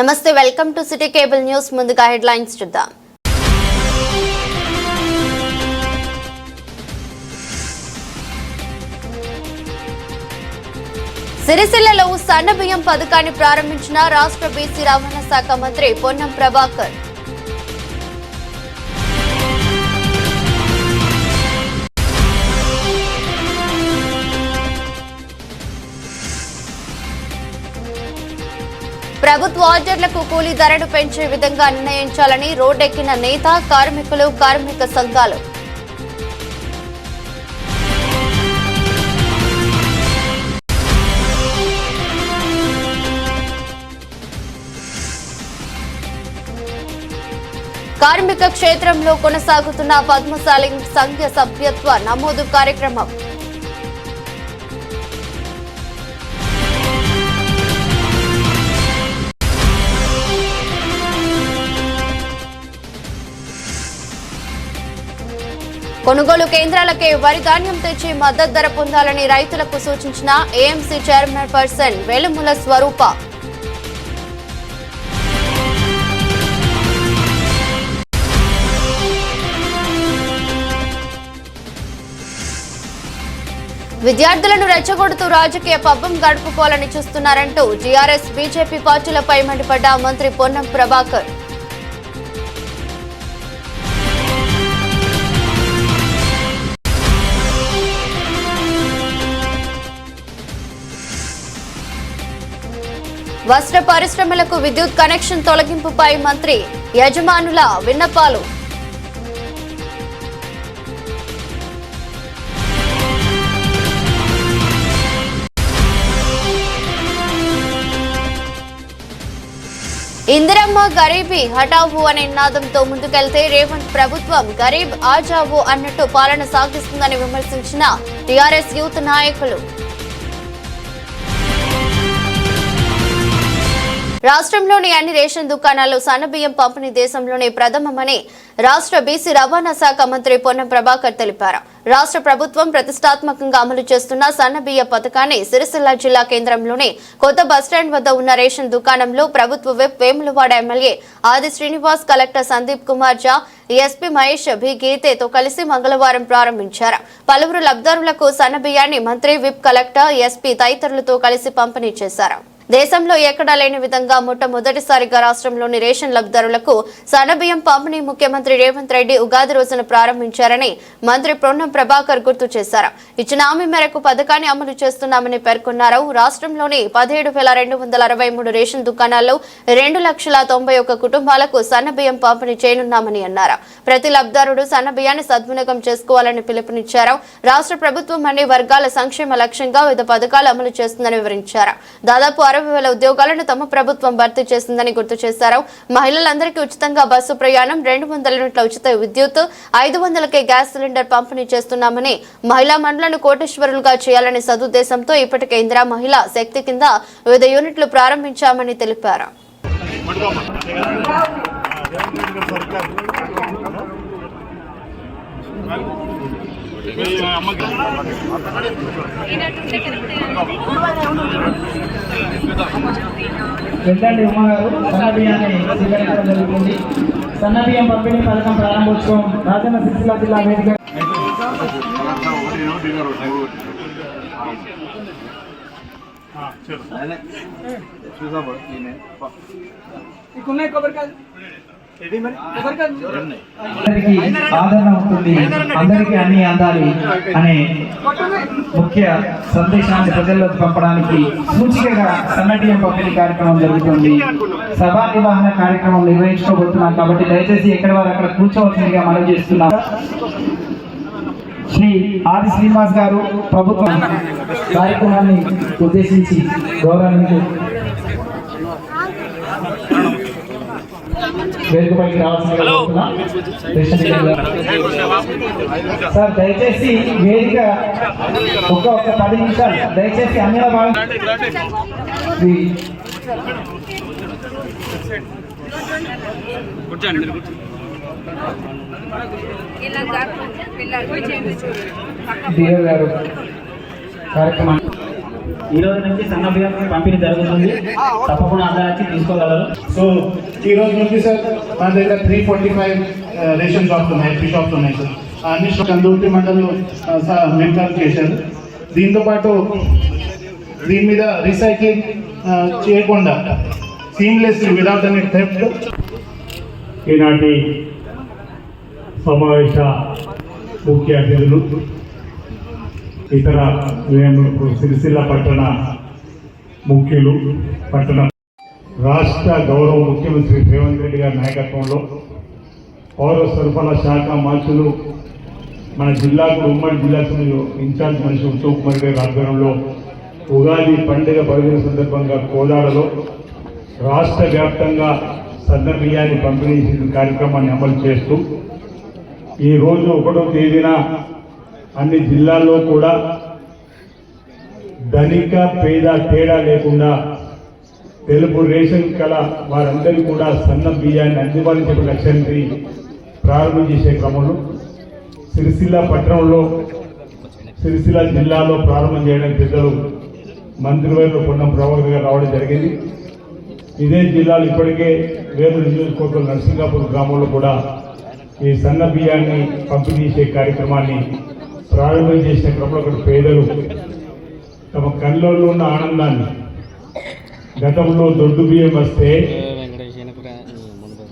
నమస్తే, welcome to city cable news. ముందుగా headlines చూద్దాం. సిరిసిల్లలో సన్నబియ్యం పథకాన్ని ప్రారంభించిన రాష్ట్ర బీసీ రవాణా శాఖ మంత్రి పొన్నం ప్రభాకర్. ప్రభుత్వ ఆర్డర్లకు కూలీ ధరను పెంచే విధంగా నిర్ణయించాలని రోడ్డెక్కిన నేత, కార్మికులు, కార్మిక సంఘాలు. కార్మిక క్షేత్రంలో కొనసాగుతున్న పద్మశాలి సంఘ సభ్యత్వ నమోదు కార్యక్రమం. కొనుగోలు కేంద్రాలకే వరి ధాన్యం తెచ్చి మద్దతు ధర పొందాలని రైతులకు సూచించిన ఏఎంసీ చైర్మన్ పర్సన్ వేలుముల స్వరూప. విద్యార్థులను రెచ్చగొడుతూ రాజకీయ పబ్బం గడుపుకోవాలని చూస్తున్నారంటూ టీఆర్ఎస్, బీజేపీ పార్టీలపై మండిపడ్డ మంత్రి పొన్నం ప్రభాకర్. వస్త్ర పరిశ్రమలకు విద్యుత్ కనెక్షన్ తొలగింపుపై మంత్రి యజమానుల విన్నపాలు. ఇందిరమ్మ గరీబీ హఠావో అనే నినాదంతో ముందుకెళ్తే రేవంత్ ప్రభుత్వం గరీబ్ ఆజావో అన్నట్టు పాలన సాగిస్తుందని విమర్శించిన టీఆర్ఎస్ యూత్ నాయకులు. రాష్ట్రంలోని అన్ని రేషన్ దుకాణాల్లో సన్నబియ్యం పంపిణీ దేశంలోనే ప్రథమమని రాష్ట్ర బీసీ రవాణా శాఖ మంత్రి పొన్నం ప్రభాకర్ తెలిపారు. రాష్ట్ర ప్రభుత్వం ప్రతిష్టాత్మకంగా అమలు చేస్తున్న సన్నబియ్య పథకాన్ని సిరిసిల్ల జిల్లా కేంద్రంలోని కొత్త బస్టాండ్ వద్ద ఉన్న రేషన్ దుకాణంలో ప్రభుత్వ విప్ వేములవాడ ఎమ్మెల్యే ఆది శ్రీనివాస్, కలెక్టర్ సందీప్ కుమార్ ఝా, ఎస్పీ మహేష్ బి గీతేతో కలిసి మంగళవారం ప్రారంభించారు. పలువురు లబ్ధిదారులకు సన్నబియ్యాన్ని మంత్రి, విప్, కలెక్టర్, ఎస్పీ తదితరులతో కలిసి పంపిణీ చేశారు. దేశంలో ఎక్కడా లేని విధంగా మొట్టమొదటిసారిగా రాష్ట్రంలోని రేషన్ లబ్ధిదారులకు సన్నబియ్యం పంపిణీ ముఖ్యమంత్రి రేవంత్ రెడ్డి ఉగాది రోజున ప్రారంభించారని మంత్రి పొన్నం ప్రభాకర్ గుర్తు చేశారు. ఇచ్చిన హామీ మేరకు పథకాన్ని అమలు చేస్తున్నామని పేర్కొన్నారు. రాష్ట్రంలోని 17,263 రేషన్ దుకాణాల్లో 2,91,000 కుటుంబాలకు సన్నబియ్యం పంపిణీ చేయనున్నామని అన్నారు. ప్రతి లబ్ధిదారుడు సన్నబియ్యాన్ని సద్వినియోగం చేసుకోవాలని పిలుపునిచ్చారు. రాష్ట్ర ప్రభుత్వం అన్ని వర్గాల సంక్షేమ లక్ష్యంగా వివిధ పథకాలు అమలు చేస్తుందని వివరించారు. దాదాపు 60,000 ఉద్యోగాలను తమ ప్రభుత్వం భర్తీ చేసిందని గుర్తు చేశారు. మహిళలందరికీ ఉచితంగా బస్సు ప్రయాణం, 200 యూనిట్ల ఉచిత విద్యుత్, 500కే గ్యాస్ సిలిండర్ పంపిణీ చేస్తున్నామని, మహిళా మండలను కోటేశ్వరులుగా చేయాలనే సదుద్దేశంతో ఇప్పటికే ఇందిరా మహిళా శక్తి కింద వివిధ యూనిట్లు ప్రారంభించామని తెలిపారు. వెంటనే ఉమ్మగారు సన్నబియ్యాన్ని స్వీకరించడం జరుగుతుంది. సన్నబియ్యం పంపిణీ పథకం ప్రారంభోత్సవం రాజన్న సిరిసిల్ల జిల్లా వేదిక. అందరికీ ఆదరణ ఉంటుంది, అందరికీ అన్ని అందాలి అనే ముఖ్య సందేశాన్ని ప్రజల్లోకి పంపడానికి సూచికగా సన్నబియ్యం పంపిణీ కార్యక్రమం జరుగుతుంది. సభా నిర్వహణ కార్యక్రమం నిర్వహించుకోబోతున్నాం కాబట్టి దయచేసి ఎక్కడి వారు అక్కడ కూర్చోవలసిందిగా మనం చేస్తున్నాం. శ్రీ ఆది శ్రీనివాస్ గారు ప్రభుత్వం కార్యక్రమాన్ని ఉద్దేశించి గౌరవానికి వేదికపైకి రావాల్సిందిగా కోరుతున్నాం. సార్ దయచేసి వేదిక ఒక 10 నిమిషాలు దయచేసి అన్ని భాగం గారు కార్యక్రమాన్ని ఈ రోజు నుంచి సన్న బియ్యం పంపిణీ జరుగుతుంది. తప్పకుండా అందరూ వచ్చి తీసుకోగలరు. సో ఈ రోజు నుంచి సార్ మన దగ్గర 345 రేషన్ షాప్స్ ఉన్నాయి, ఎఫ్పీ షాప్స్ ఉన్నాయి సార్. అన్ని కందుర్తి మండలంలో మెడికల్ చేశారు. దీంతో పాటు దీని మీద రీసైక్లింగ్ చేయకుండా సీమ్లెస్ విదౌట్ ఎనీ థెఫ్ట్. ఈనాటి సమావేశ ముఖ్య అతిథులు, ఇతర వేములకు సిరిసిల్ల పట్టణ ముఖ్యులు, పట్టణ రాష్ట్ర గౌరవ ముఖ్యమంత్రి రేవంత్ రెడ్డి గారి నాయకత్వంలో పౌర సరఫరా శాఖ మంత్రులు, మన జిల్లాకు ఉమ్మడి జిల్లాకు ఇన్ఛార్జ్ మనిషి ఉత్తమ్ కుమార్ గారి ఆధ్వర్యంలో ఉగాది పండుగ పర్వదిన సందర్భంగా కోదాడలో రాష్ట్ర వ్యాప్తంగా సన్న బియ్యాన్ని పంపిణీ చేసిన కార్యక్రమాన్ని అమలు చేస్తూ ఈరోజు 1వ తేదీన అన్ని జిల్లాల్లో కూడా ధనిక పేద తేడా లేకుండా తెలుపు రేషన్ కల వారందరూ కూడా సన్న బియ్యాన్ని అందుబాటులో చెప్పిన లక్ష్యాన్ని ప్రారంభం చేసే క్రమంలో సిరిసిల్ల పట్టణంలో, సిరిసిల్ల జిల్లాలో ప్రారంభం చేయడానికి పెద్దలు మంత్రివర్యులు పొన్నం ప్రభాకర్ గారు రావడం జరిగింది. ఇదే జిల్లాలో ఇప్పటికే వేముల నియోజకవర్గం నరసింగాపూర్ గ్రామంలో కూడా ఈ సన్న బియ్యాన్ని పంపిణీ చేసే కార్యక్రమాన్ని ప్రారంభం చేసిన క్రమంలో అక్కడ పేదలు తమ కళ్ళల్లో ఉన్న ఆనందాన్ని, గతంలో దొడ్డు బియ్యం వస్తే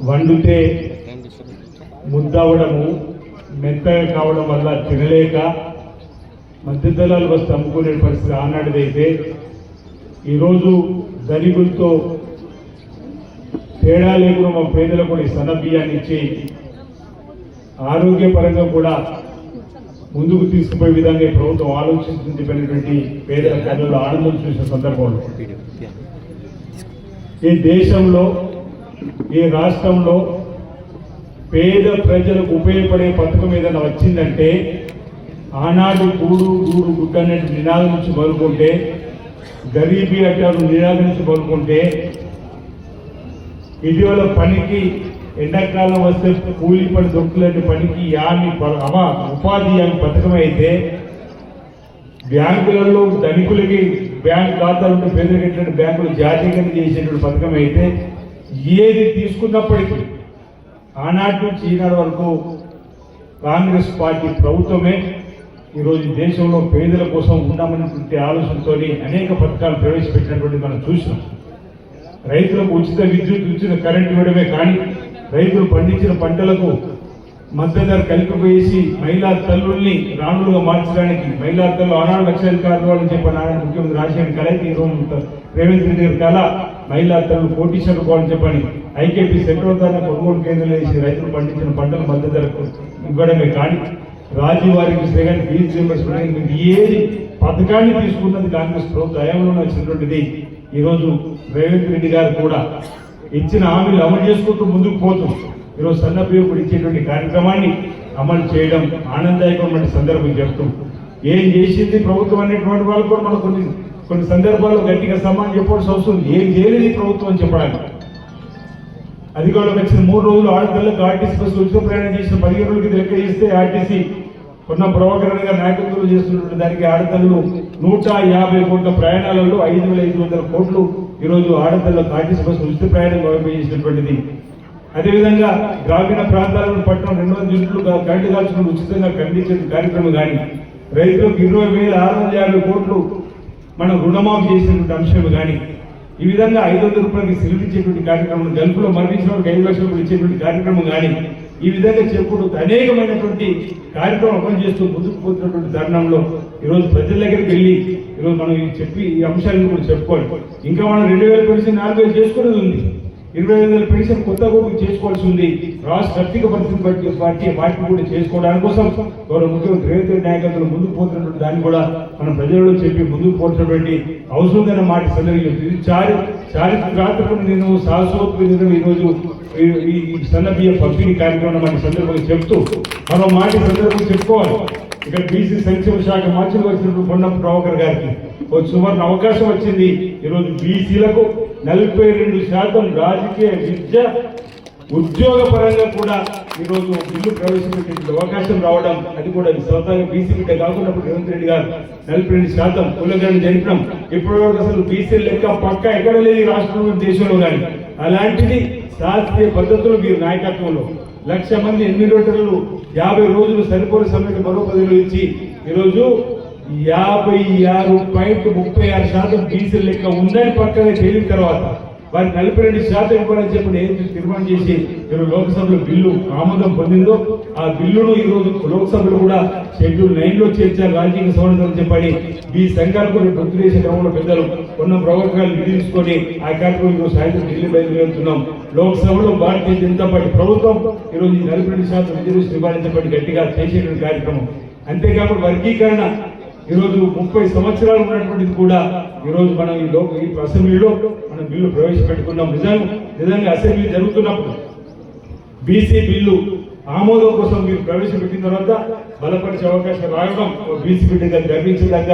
వండితే ముద్దవడము, మెత్తగా కావడం వల్ల తినలేక మధ్యతలాలు వస్తే అమ్ముకునే పరిస్థితి ఆనాటిదైతే, ఈరోజు ధనికులతో తేడా లేకుండా మా పేదలకు కూడా ఈ సన్న బియ్యాన్ని ఇచ్చి ఆరోగ్యపరంగా కూడా ముందుకు తీసుకుపోయే విధంగా ఈ ప్రభుత్వం ఆలోచించినటువంటి పేదల కళ్ళలో ఆనందం చూసిన సందర్భంలో ఈ దేశంలో, ఈ రాష్ట్రంలో పేద ప్రజలకు ఉపయోగపడే పథకం ఏదైనా వచ్చిందంటే ఆనాడు గూడు గూడు గుడ్డ అనే నినాదం నుంచి మొదలుకుంటే, గరీబీ అటారు నినాదం నుంచి మొదలుకుంటే, ఇటీవల పనికి ఎండాకాలం వస్తే కూలి పని దొక్కులాంటి పనికి ఉపాధి హామీ పథకం అయితే, బ్యాంకులలో ధనికులకి బ్యాంక్ ఖాతాలు ఉంటే పేదరికటువంటి బ్యాంకులు జాతీయకరణ చేసేటువంటి పథకం అయితే, ఏది తీసుకున్నప్పటికీ ఆనాటి నుంచి ఈనాడు వరకు కాంగ్రెస్ పార్టీ ప్రభుత్వమే ఈరోజు దేశంలో పేదల కోసం ఉన్నామనేటువంటి ఆలోచనతో అనేక పథకాలు ప్రవేశపెట్టినటువంటి మనం చూసినాం. రైతులకు ఉచిత విద్యుత్, ఉచిత కరెంట్ ఇవ్వడమే కానీ, రైతులు పండించిన పంటలకు మద్దతు ధర కలిపివేసి మహిళా తల్లుల్ని రాణులుగా మార్చడానికి, మహిళా తల్లు ఆనాడు లక్షాధికారులు అని చెప్పి నారాయణ ముఖ్యమంత్రి రాజశేఖర్ కళ అయితే ఈరోజు రేవంత్ రెడ్డి గారి కళ మహిళా తల్లు కోటీశ్వరులు కావాలని చెప్పని ఐకేపీ సెంట్రల్ ధర కొనుగోలు కేంద్రాలు వేసి రైతులు పండించిన పంటలు మద్దతు ధరకు ఇవ్వడమే కానీ, రాజీవారికి శ్రీగారి ఫీజు రీయింబర్స్మెంట్ ఏది పథకాన్ని తీసుకున్నది కాంగ్రెస్ ప్రభుత్వ హయాంలో వచ్చినటువంటిది. ఈరోజు రేవంత్ రెడ్డి గారు కూడా ఇచ్చిన హామీలు అమలు చేసుకుంటూ ముందుకు పోతూ ఈరోజు సన్న బియ్యం కూడా ఇచ్చేటువంటి కార్యక్రమాన్ని అమలు చేయడం ఆనందదాయకమైన సందర్భం చెప్తూ, ఏం చేసింది ప్రభుత్వం అనేటువంటి వాళ్ళు కూడా మనం కొన్ని సందర్భాల్లో గట్టిగా సమానం చెప్పాల్సిన అవసరం ఉంది. ఏం చేయలేదు ఈ ప్రభుత్వం అని చెప్పడానికి. అధికారులకు వచ్చిన 3 రోజులు ఆడపిల్లలకు ఆర్టీసీ బస్సు ఉచిత ప్రయాణం చేసిన 15 రోజులకి లెక్క చేస్తే ఆర్టీసీ కొన్న ప్రభాకర్ గారి నాయకత్వంలో చేస్తున్నటువంటి దానికి ఆడపిల్లలు 150 కోట్ల ప్రయాణాలలో 5,500 కోట్లు ఈరోజు ఆడపిల్లలకు ఆర్టీసీ బస్సు ఉచిత ప్రయాణం చేసినటువంటిది. అదేవిధంగా గ్రామీణ ప్రాంతాలను పట్టణం 200 యూనిట్లు కరెంటు కాల్చుకుని ఉచితంగా ఖండించే కార్యక్రమం కానీ, రైతులకు 20,650 కోట్లు మనం రుణమాఫీ చేసినటువంటి అంశం కానీ, ఈ విధంగా 500 రూపాయలకి సిలిండర్ ఇచ్చేటువంటి కార్యక్రమం, గల్ఫ్లో మరణించిన వారికి 5 లక్షల రూపాయలు ఇచ్చేటువంటి కార్యక్రమం కానీ, ఈ విధంగా చెప్పుకుంటూ అనేకమైనటువంటి కార్యక్రమం అమలు చేస్తూ ముందుకు పోతున్నటువంటి తరుణంలో ఈరోజు ప్రజల దగ్గరికి వెళ్ళి ఈరోజు మనం చెప్పి ఈ అంశాలను కూడా చెప్పుకోవాలి. ఇంకా మనం 2,000 పెన్షన్ 4,000 చేసుకునేది ఉంది. 25,000 పెన్షన్ కొత్త కూడా చేసుకోవాల్సి ఉంది. రాష్ట్ర ఆర్థిక పరిస్థితి బట్టి వాటిని కూడా చేసుకోవడానికి కోసం గౌరవ ముఖ్యమంత్రి రేవంత్ రెడ్డి నాయకత్వంలో ముందుకు పోతున్నటువంటి దాన్ని కూడా మనం ప్రజలలో చెప్పి ముందుకు పోతున్నటువంటి అవసరమైన మాట సందర్భంగా ఇది చారిత్రాత్మక నేను శాశ్వత నేను ఈరోజు ఈ సన్న బియ్యం పంపిణీ కార్యక్రమం మన సందర్భంగా చెప్తూ మరో మాట సందర్భంగా చెప్పుకోవాలి. ఇక్కడ బీసీ సంక్షేమ శాఖ మంత్రులు వచ్చినప్పుడు పొన్నం ప్రభాకర్ గారికి ఒక సువర్ణ అవకాశం వచ్చింది. ఈరోజు బీసీలకు 42% రాజకీయ విద్య ఉద్యోగ పరంగా కూడా ఈరోజు బిల్లు ప్రవేశపెట్టే అవకాశం రావడం, అది కూడా స్వతహాగా బీసీ బిడ్డ కాకుండా రేవంత్ రెడ్డి గారు 42% కులగణన జరిపినాం. ఇప్పటివరకు అసలు బీసీ లెక్క పక్క ఎక్కడ లేదు ఈ రాష్ట్రంలో దేశంలో కానీ. అలాంటిది శాస్త్రీయ పద్ధతులు మీరు నాయకత్వంలో 1,00,000 మంది ఎన్నిమిరేటర్లు 50 రోజులు సరిపోని సమయానికి మరో పదవిలో ఇచ్చి ఈరోజు 56.36% బీసీ లెక్క ఉందని పక్కనే తేలిన తర్వాత వారి 42% ఇవ్వాలని చెప్పి ఏదైతే తీర్మానం చేసి ఈరోజు లోక్సభలో బిల్లు ఆమోదం పొందిందో ఆ బిల్లును ఈ రోజు లోక్సభలో కూడా షెడ్యూల్ 9 లో చేర్చారు రాజకీయ సవరణ చెప్పని ఈ సంఘాలకు గుర్తు చేసే క్రమంలో పెద్దలు కొన్ని ప్రభుత్వాలు విధి తీసుకొని ఆ కార్యక్రమం ఈరోజు సాయంత్రం ఢిల్లీ బయలుదేరుతున్నాం. లోక్సభలో భారతీయ జనతా పార్టీ ప్రభుత్వం ఈరోజు 42% రిజర్వేషన్ ఇవ్వాలని చెప్పి గట్టిగా చేసేటువంటి కార్యక్రమం. అంతేకాకుండా వర్గీకరణ ఈరోజు 30 సంవత్సరాలు ఉన్నటువంటిది కూడా ఈరోజు మనం ఈ అసెంబ్లీలో మనం బిల్లు ప్రవేశపెట్టుకున్నాం. నిజంగా అసెంబ్లీ జరుగుతున్నప్పుడు బీసీ బిల్లు ఆమోదం కోసం మీరు ప్రవేశపెట్టిన తర్వాత బలపరిచే అవకాశం రావడం బీసీ బిడ్డగా గర్వించదగ్గ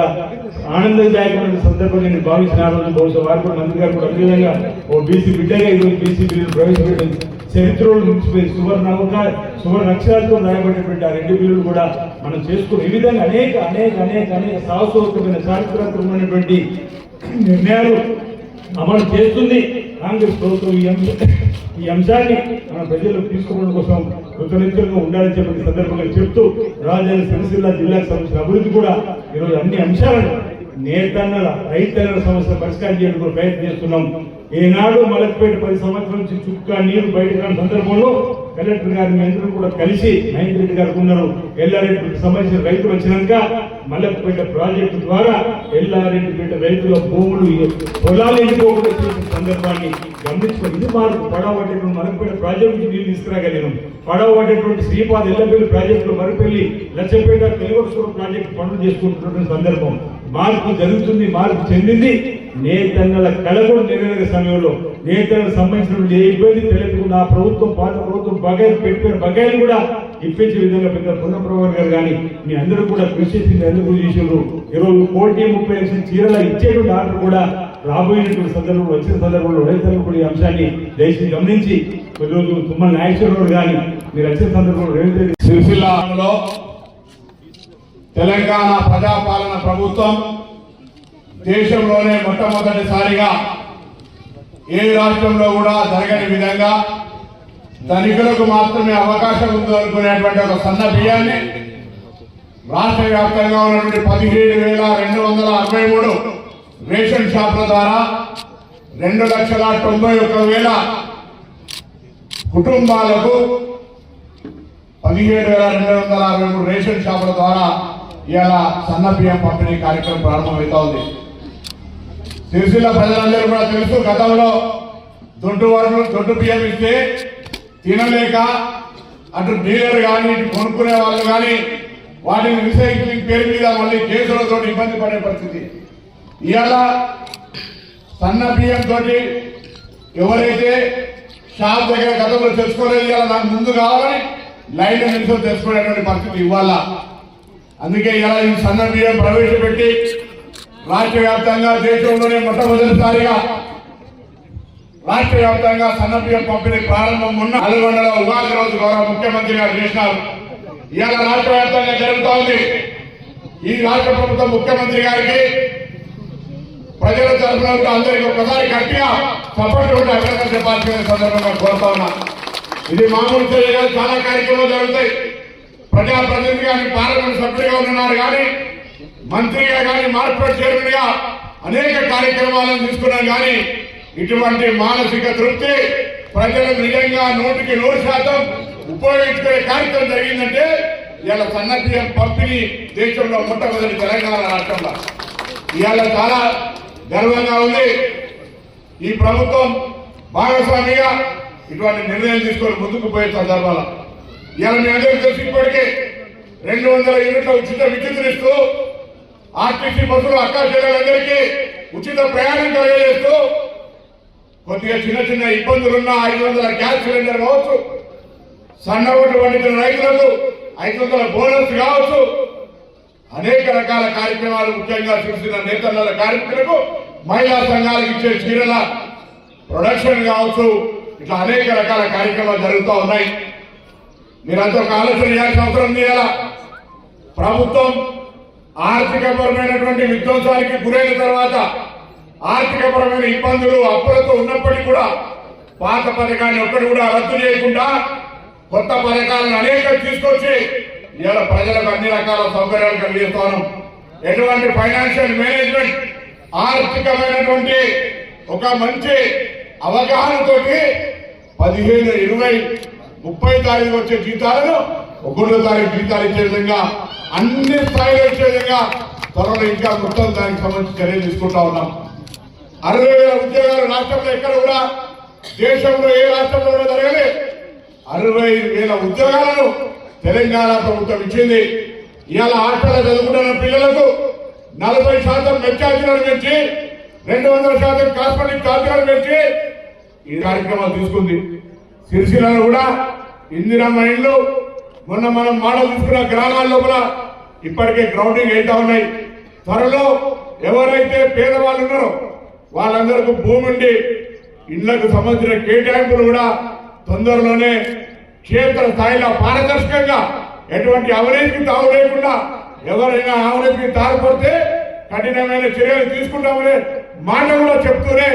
ఆనందదాయకమైన సందర్భం నేను భావించిన రోజు బహుశా వారు కూడా మంత్రి గారు కూడా అదేవిధంగా ఓ బీసీ బిడ్డగా ఈరోజు బీసీ బిల్లు ప్రవేశపెట్టింది చరిత్రలో నిలిచిపోయి సువర్ణ అక్షరాలతో రాయబడినటువంటి ఆ 2 బిల్లులు కూడా మనం చేసుకుని ఈ విధంగా అనేక సాహసోత్తమైన చారిత్రాత్మకమైనటువంటి నిర్ణయాలు అమలు చేస్తుంది కాంగ్రెస్ ప్రభుత్వం. ఈ అంశాన్ని మన ప్రజలకు తీసుకోవడం కోసం కృతజ్ఞతలుగా ఉండాలని చెప్పిన సందర్భంగా చెప్తూ రాజధాని సిరిసిల్ల జిల్లాకు సంబంధించిన అభివృద్ధి కూడా ఈరోజు అన్ని అంశాలను నేతన్నల రైతన్నల సమస్యలు పరిష్కారం చేయడానికి ప్రయత్నం చేస్తున్నాం. ఈనాడు మలక్పేట 10 సంవత్సరాల నుంచి చుక్క నీరు బయటకు రాని సందర్భంలో కలెక్టర్ గారిని అందరూ కూడా కలిసి మహేందర్ రెడ్డి గారు ఉన్నారు. ఎల్లారెడ్డికి సంబంధించిన రైతులు వచ్చినాక మలక్పేట ప్రాజెక్టు ద్వారా ఎల్లారెడ్డిపేట రైతుల భూములు పొలాలు ఎండిపోకుండా చేసిన సందర్భాన్ని గమనించుకొని ఇది మార్పు పడవ పట్టేటువంటి మలక్పేట ప్రాజెక్టు నుంచి నీళ్ళు తీసుకురాగలిగినాం. పడవ పట్టేటువంటి శ్రీపాద్ ఎల్లపల్లి ప్రాజెక్టులో మరిపల్లి లచ్చపేట తెలుగుసూరు ప్రాజెక్టు పనులు చేసుకుంటున్నటువంటి సందర్భం మార్పు జరుగుతుంది, మార్పు చెందింది. నేతన్నల కళలు నెరవేరే సమయంలో నేతలకు సంబంధించినటువంటి ఏ ఇబ్బంది తెలియకుండా ఆ ప్రభుత్వం పాత ప్రభుత్వం బకాయిలు పెట్టిన బకాయిలు కూడా ఇప్పించే విధంగా పెద్ద పున్నప్రభాకర్ గారు కానీ మీ అందరూ కూడా కృషి చేసింది ఎందుకు చేసారు. ఈరోజు 1,30,00,000 చీరల ఇచ్చేటువంటి ఆర్డర్ కూడా రాబోయేటువంటి సందర్భంలో వచ్చిన సందర్భంలో రైతులు కూడా ఈ అంశాన్ని దయచేసి గమనించి ఈరోజు తుమ్మల నాగేశ్వరరావు కానీ మీరు వచ్చిన సందర్భంలో రేవంత్ రెడ్డి సిరిసిల్లలో తెలంగాణ ప్రజాపాలన ప్రభుత్వం దేశంలోనే మొట్టమొదటిసారిగా ఏ రాష్ట్రంలో కూడా జరగని విధంగా ధనికులకు మాత్రమే అవకాశం ఉంది అనుకునేటువంటి ఒక సన్న బియ్యాన్ని రాష్ట్ర వ్యాప్తంగా ఉన్నటువంటి 17,263 రేషన్ షాపుల ద్వారా 2,91,000 కుటుంబాలకు 17,263 రేషన్ షాపుల ద్వారా ఇవాళ సన్న బియ్యం పంపిణీ కార్యక్రమం ప్రారంభమవుతా ఉంది. సిరిసిల్ల ప్రజలందరూ కూడా తెలుసు, గతంలో దొడ్డు బియ్యం ఇస్తే తినలేక అటు డీలర్ కానీ ఇటు కొనుక్కునే వాళ్ళు కానీ వాటిని రీసైక్లింగ్ పేరు మీద మళ్ళీ కేసులతో ఇబ్బంది పడే పరిస్థితి. ఇవాళ సన్న బియ్యం తోటి ఎవరైతే షాప్ దగ్గర గతంలో తెలుసుకోలేదు, ఇవాళ నాకు ముందు కావాలని లైన్ నిమిషం తెలుసుకునేటువంటి పరిస్థితి ఇవ్వాల. అందుకే ఇలా ఈ సన్న బియ్యం ప్రవేశపెట్టి రాష్ట్ర వ్యాప్తంగా దేశంలోనే మొట్టమొదటిసారిగా రాష్ట్ర వ్యాప్తంగా సన్న బియ్యం పంపిణీ ప్రారంభం ఉన్న 400వ ఉగాది రోజు గౌరవ ముఖ్యమంత్రి గారు చేసినారు. ఇవాళ రాష్ట్ర వ్యాప్తంగా జరుగుతూ ఉంది. ఈ రాష్ట్ర ప్రభుత్వం ముఖ్యమంత్రి గారికి ప్రజల తరఫున అందరికీ ఒకసారి గట్టిగా సపోర్ట్ ఉంటే అభినందన చెప్పాల్సిన సందర్భంగా కోరుతా ఉన్నా. ఇది మామూలు చర్యలు చాలా కార్యక్రమాలు జరుగుతాయి. ప్రజాప్రతినిధి కానీ పార్లమెంట్ సభ్యుడిగా ఉన్నారు కానీ మంత్రిగా కానీ మార్కెట్ చైర్మన్ గా అనేక కార్యక్రమాలను తీసుకున్నాం కానీ ఇటువంటి మానసిక తృప్తి ప్రజలకు నిజంగా 100% ఉపయోగించుకునే కార్యక్రమం జరిగిందంటే ఇవాళ సన్న బియ్యం పంపిణీ దేశంలో మొట్టమొదటి తెలంగాణ రాష్ట్రంలో ఇవాళ చాలా గర్వంగా ఉంది. ఈ ప్రభుత్వం భాగస్వామిగా ఇటువంటి నిర్ణయం తీసుకొని ముందుకు పోయే సందర్భాలు ఇవాళ మీ అందరికీ తెలిసి ఇప్పటికే 200 యూనిట్ల ఉచిత విద్యుత్తునిస్తూ ఆర్టీసీ బస్సులు అక్కా చెల్లెలందరికీ ఉచిత ప్రయాణం కలిగజేస్తూ కొద్దిగా చిన్న ఇబ్బందులున్న 500 గ్యాస్ సిలిండర్ కావచ్చు, సన్న ఓట్లు పండించిన రైతులకు 500 బోనస్ కావచ్చు, అనేక రకాల కార్యక్రమాలు ముఖ్యంగా చూసిన నేతన్నల కార్మికులకు మహిళా సంఘాలకు ఇచ్చే చీరల ప్రొడక్షన్ కావచ్చు, ఇట్లా అనేక రకాల కార్యక్రమాలు జరుగుతూ ఉన్నాయి. మీరంతా ఒక ఆలోచన చేయాల్సిన అవసరం తీయాల. ప్రభుత్వం ఆర్థికపరమైనటువంటి విధ్వంసానికి గురైన తర్వాత ఆర్థికపరమైన ఇబ్బందులు అప్పులతో ఉన్నప్పటికీ కూడా పాత పథకాన్ని ఒక్కటి కూడా రద్దు చేయకుండా కొత్త పథకాలను అనేక తీసుకొచ్చి ఇవాళ ప్రజలకు అన్ని రకాల సౌకర్యాలు కలిగిస్తాను. ఎటువంటి ఫైనాన్షియల్ మేనేజ్మెంట్ ఆర్థికమైనటువంటి ఒక మంచి అవగాహనతోటి 15, 20, 30 తారీఖు వచ్చే జీతాలను 1వ తారీఖు జీతాలు ఇచ్చే విధంగా అన్ని స్థాయిలో ఇచ్చే విధంగా త్వరలో ఇంకా మొత్తం దానికి సంబంధించి చర్యలు తీసుకుంటా ఉన్నాం. 60,000 ఉద్యోగాలు రాష్ట్రంలో ఎక్కడ కూడా దేశంలో ఏ రాష్ట్రంలో కూడా జరగలేదు. 65,000 ఉద్యోగాలను తెలంగాణ ప్రభుత్వం ఇచ్చింది. ఇవాళ హాస్టల్లో చదువుకుంటున్న పిల్లలకు 40% మెచ్చార్జీలను పెంచి 200% కాస్మెటిక్ ఛార్జీలను పెంచి ఈ కార్యక్రమాలు తీసుకుంది. సిరిసిల్లలో కూడా ఇందిరమ్మ ఇండ్లు మొన్న మనం మోడల్ తీసుకున్న గ్రామాల లోపల ఇప్పటికే గ్రౌండింగ్ అవుతా ఉన్నాయి. త్వరలో ఎవరైతే పేదవాళ్ళు ఉన్నారో వాళ్ళందరికీ భూమి ఉండి ఇళ్లకు సంబంధించిన కేటాయింపులు కూడా తొందరలోనే క్షేత్ర స్థాయిలో పారదర్శకంగా ఎటువంటి అవినీతికి తావు లేకుండా ఎవరైనా అవినీతికి తారపడితే కఠినమైన చర్యలు తీసుకుంటామనే మాట కూడా చెప్తూనే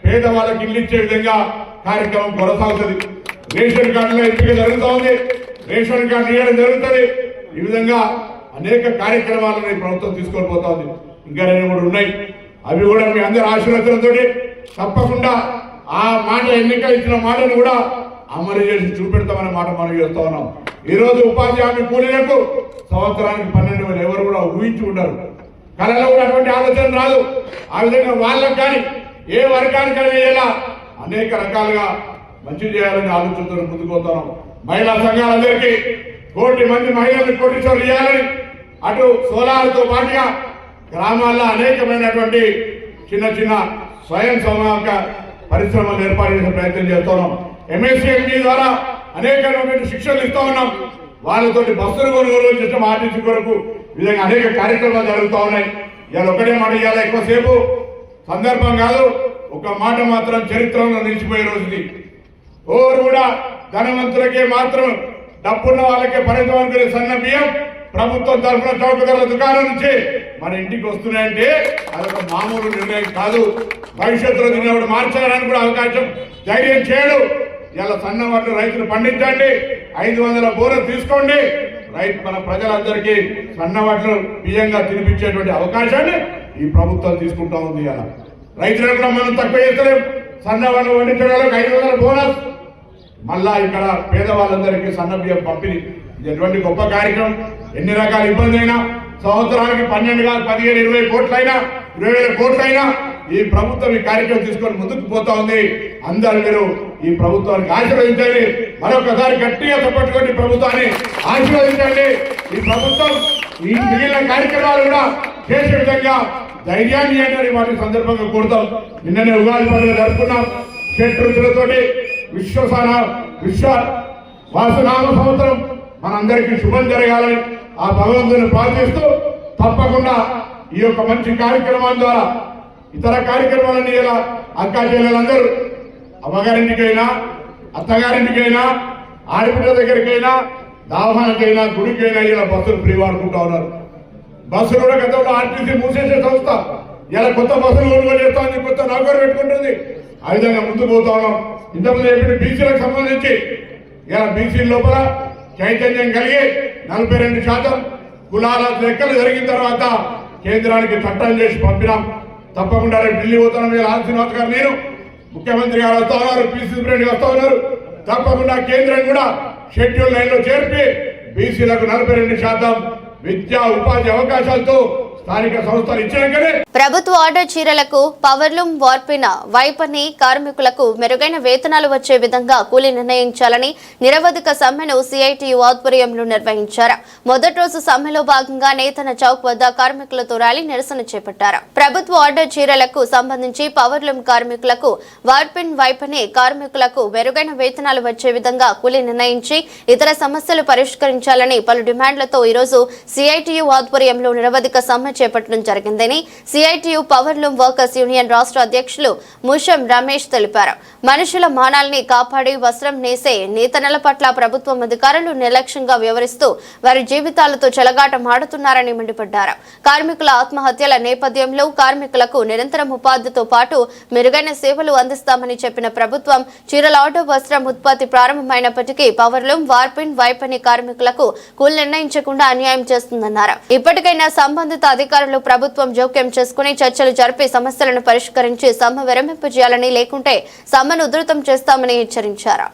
పేదవాళ్ళకి ఇల్లు ఇచ్చే విధంగా కార్యక్రమం కొనసాగుతుంది. రేషన్ కార్డులో ఎంపిక జరుగుతూ ఉంది. రేషన్ కార్డు ఇవ్వడం జరుగుతుంది. ఈ విధంగా అనేక కార్యక్రమాలను ఈ ప్రభుత్వం తీసుకొని పోతా ఉంది. ఇంకా 2-3 ఉన్నాయి. అవి కూడా మీ అందరి ఆశీర్వాదంతో తప్పకుండా ఆ మాట ఎన్నికలు ఇచ్చిన మాటను కూడా అమలు చేసి చూపెడతామనే మాట మనం చేస్తా ఉన్నాం. ఈ రోజు ఉపాధి హామీ కూలీలకు సంవత్సరానికి 12,000 ఎవరు కూడా ఊహించి ఉండరు. కళలో కూడా అటువంటి ఆలోచన రాదు. ఆ విధంగా వాళ్ళకు కానీ ఏ వర్గానికైనా ఇలా అనేక రకాలుగా మంచి చేయాలని ఆలోచనతో ముందుకు పోతున్నాం. మహిళా సంఘాలందరికీ 1 కోటి మంది మహిళలను కోటీశ్వరులు చేయాలని అటు సోలార్తో పాటుగా గ్రామాల్లో అనేకమైనటువంటి చిన్న చిన్న స్వయం సహాయక పరిశ్రమలు ఏర్పాటు చేసే ప్రయత్నం చేస్తున్నాం. MSME ద్వారా అనేకమైనటువంటి శిక్షణలు ఇస్తా ఉన్నాం. వాళ్ళతోటి బస్సులు కొనుగోలు చేసిన ఆర్టీసీ కొరకు ఈ విధంగా అనేక కార్యక్రమాలు జరుగుతూ ఉన్నాయి. ఇవాళ ఒకటే మాట ఇవాళ ఎక్కువసేపు సందర్భం కాదు, ఒక మాట మాత్రం చరిత్రలో నిలిచిపోయే రోజుది. ఓరు కూడా ధనవంతులకే మాత్రం డబ్బున్న వాళ్ళకే పరిమితం అనుకునే సన్న బియ్యం ప్రభుత్వం తరఫున చౌక ధరల దుకాణం నుంచి మన ఇంటికి వస్తున్నాయంటే అదొక మామూలు నిర్ణయం కాదు. భవిష్యత్తులో దీన్ని మార్చాలని కూడా అవకాశం ధైర్యం చేయడు. ఇలా సన్న వాటిలో రైతులు పండించండి, 500 బోనస్ తీసుకోండి. మన ప్రజలందరికీ సన్న వాటిలో బియ్యంగా తినిపించేటువంటి అవకాశాన్ని ఈ ప్రభుత్వం తీసుకుంటా ఉంది. ఇలా రైతులకు కూడా మనం తక్కువ చేస్తలేం. సన్న వాళ్ళు పండించడానికి 500 బోనస్, మళ్ళా ఇక్కడ పేదవాళ్ళందరికీ సన్న బియ్యం పంపిణీ. ఇది ఎటువంటి గొప్ప కార్యక్రమం. ఎన్ని రకాల ఇబ్బంది అయినా సంవత్సరానికి 12 కాదు 15, 20 కోట్లైనా 20,000 కోట్లైనా ఈ ప్రభుత్వం ఈ కార్యక్రమం తీసుకొని ముందుకు పోతా ఉంది. అందరూ మీరు ఈ ప్రభుత్వానికి ఆశీర్వదించండి. మరొకసారి గట్టిగా తప్పట్టుకోండి, ప్రభుత్వాన్ని ఆశీర్వదించండి. ఈ ప్రభుత్వం ఈ మిగిలిన కార్యక్రమాలు కూడా చేసే విధంగా ధైర్యాన్ని ఏంటని వాటి సందర్భంగా కోరుతాం. నిన్ననే ఉగాది పండుగ జరుపుకున్నాం. షట్రుచులతోటి విశ్వ వాసునామ సంవత్సరం మనందరికీ శుభం జరగాలని ఆ భగవంతుని ప్రార్థిస్తూ తప్పకుండా ఈ యొక్క మంచి కార్యక్రమం ద్వారా ఇతర కార్యక్రమాలన్నీ ఇలా అక్కా చెల్లెలందరూ అమ్మగారింటికైనా అత్తగారింటికైనా ఆడబిడ్డ దగ్గరికైనా దావానికైనా గుడికైనా ఇలా బస్సులు ఫ్రీ వాడుకుంటా ఉన్నారు. బస్సులు కూడా గతంలో ఆర్టీసీ మూసేసే సంస్థ ఇలా కొత్త బస్సులు కొనుగోలు చేస్తా ఉంది, కొత్త నౌకరు పెట్టుకుంటుంది. ఆ విధంగా ముందుకు పోతా ఉన్నాం. ఇంతకుముందు చెప్పిన బీసీలకు సంబంధించి ఇలా బీసీ లోపల చైతన్యం కలిగి 42% కులాల లెక్కలు జరిగిన తర్వాత కేంద్రానికి చట్టం చేసి పంపినాం. తప్పకుండా రేపు ఢిల్లీ పోతున్నాం. ఆదిత్యనాథ్ గారు, నేను, ముఖ్యమంత్రి గారు వస్తా ఉన్నారు, పిసిసి ప్రెసిడెంట్ వస్తా ఉన్నారు. తప్పకుండా కేంద్రం కూడా షెడ్యూల్ 9లో చేర్పి బీసీలకు 42% విద్యా ఉపాధి అవకాశాలతో స్థానిక సంస్థలు ఇచ్చినాకనే ప్రభుత్వ ఆర్డర్ చీరలకు పవర్లూమ్ వార్పిన వైపని కార్మికులకు మెరుగైన వేతనాలు వచ్చే విధంగా కూలీ నిర్ణయించాలని నిరవధిక సమ్మెను సిఐటియు ఆధ్వర్యంలో నిర్వహించారు. మొదటి రోజు సమ్మెలో భాగంగా నేతన చౌక్ వద్ద కార్మికులతో ర్యాలీ నిరసన చేపట్టారు. ప్రభుత్వ ఆర్డర్ చీరలకు సంబంధించి పవర్లూమ్ కార్మికులకు వార్పిన్ వైపని కార్మికులకు మెరుగైన వేతనాలు వచ్చే విధంగా కూలీ నిర్ణయించి ఇతర సమస్యలు పరిష్కరించాలని పలు డిమాండ్లతో ఈరోజు సిఐటియు ఆధ్వర్యంలో నిరవధిక సమ్మె చేపట్టడం జరిగిందని సిఐటియు పవర్లూమ్ వర్కర్స్ యూనియన్ రాష్ట్ర అధ్యక్షులు ముషం రమేష్ తెలిపారు. మనుషుల మానాల్ని కాపాడి వస్త్రం నేసే నేతన్నల పట్ల ప్రభుత్వం అధికారులు నిర్లక్ష్యంగా వ్యవహరిస్తూ వారి జీవితాలతో చెలగాటమాడుతున్నారని మండిపడ్డారు. కార్మికుల ఆత్మహత్యల నేపథ్యంలో కార్మికులకు నిరంతరం ఉపాధితో పాటు మెరుగైన సేవలు అందిస్తామని చెప్పిన ప్రభుత్వం చీరల ఆటో వస్త్రం ఉత్పత్తి ప్రారంభమైనప్పటికీ పవర్లూమ్ వార్పిన్ వైపని కార్మికులకు కూలి నిర్ణయించకుండా అన్యాయం చేస్తుందన్నారు. ఇప్పటికైనా సంబంధిత అధికారులు ప్రభుత్వం జోక్యం చేసుకుని చర్చలు జరిపి సమస్యలను పరిష్కరించి సమ్మె విరమింపు చేయాలని, లేకుంటే సమ్మెను ఉధృతం చేస్తామని హెచ్చరించారు.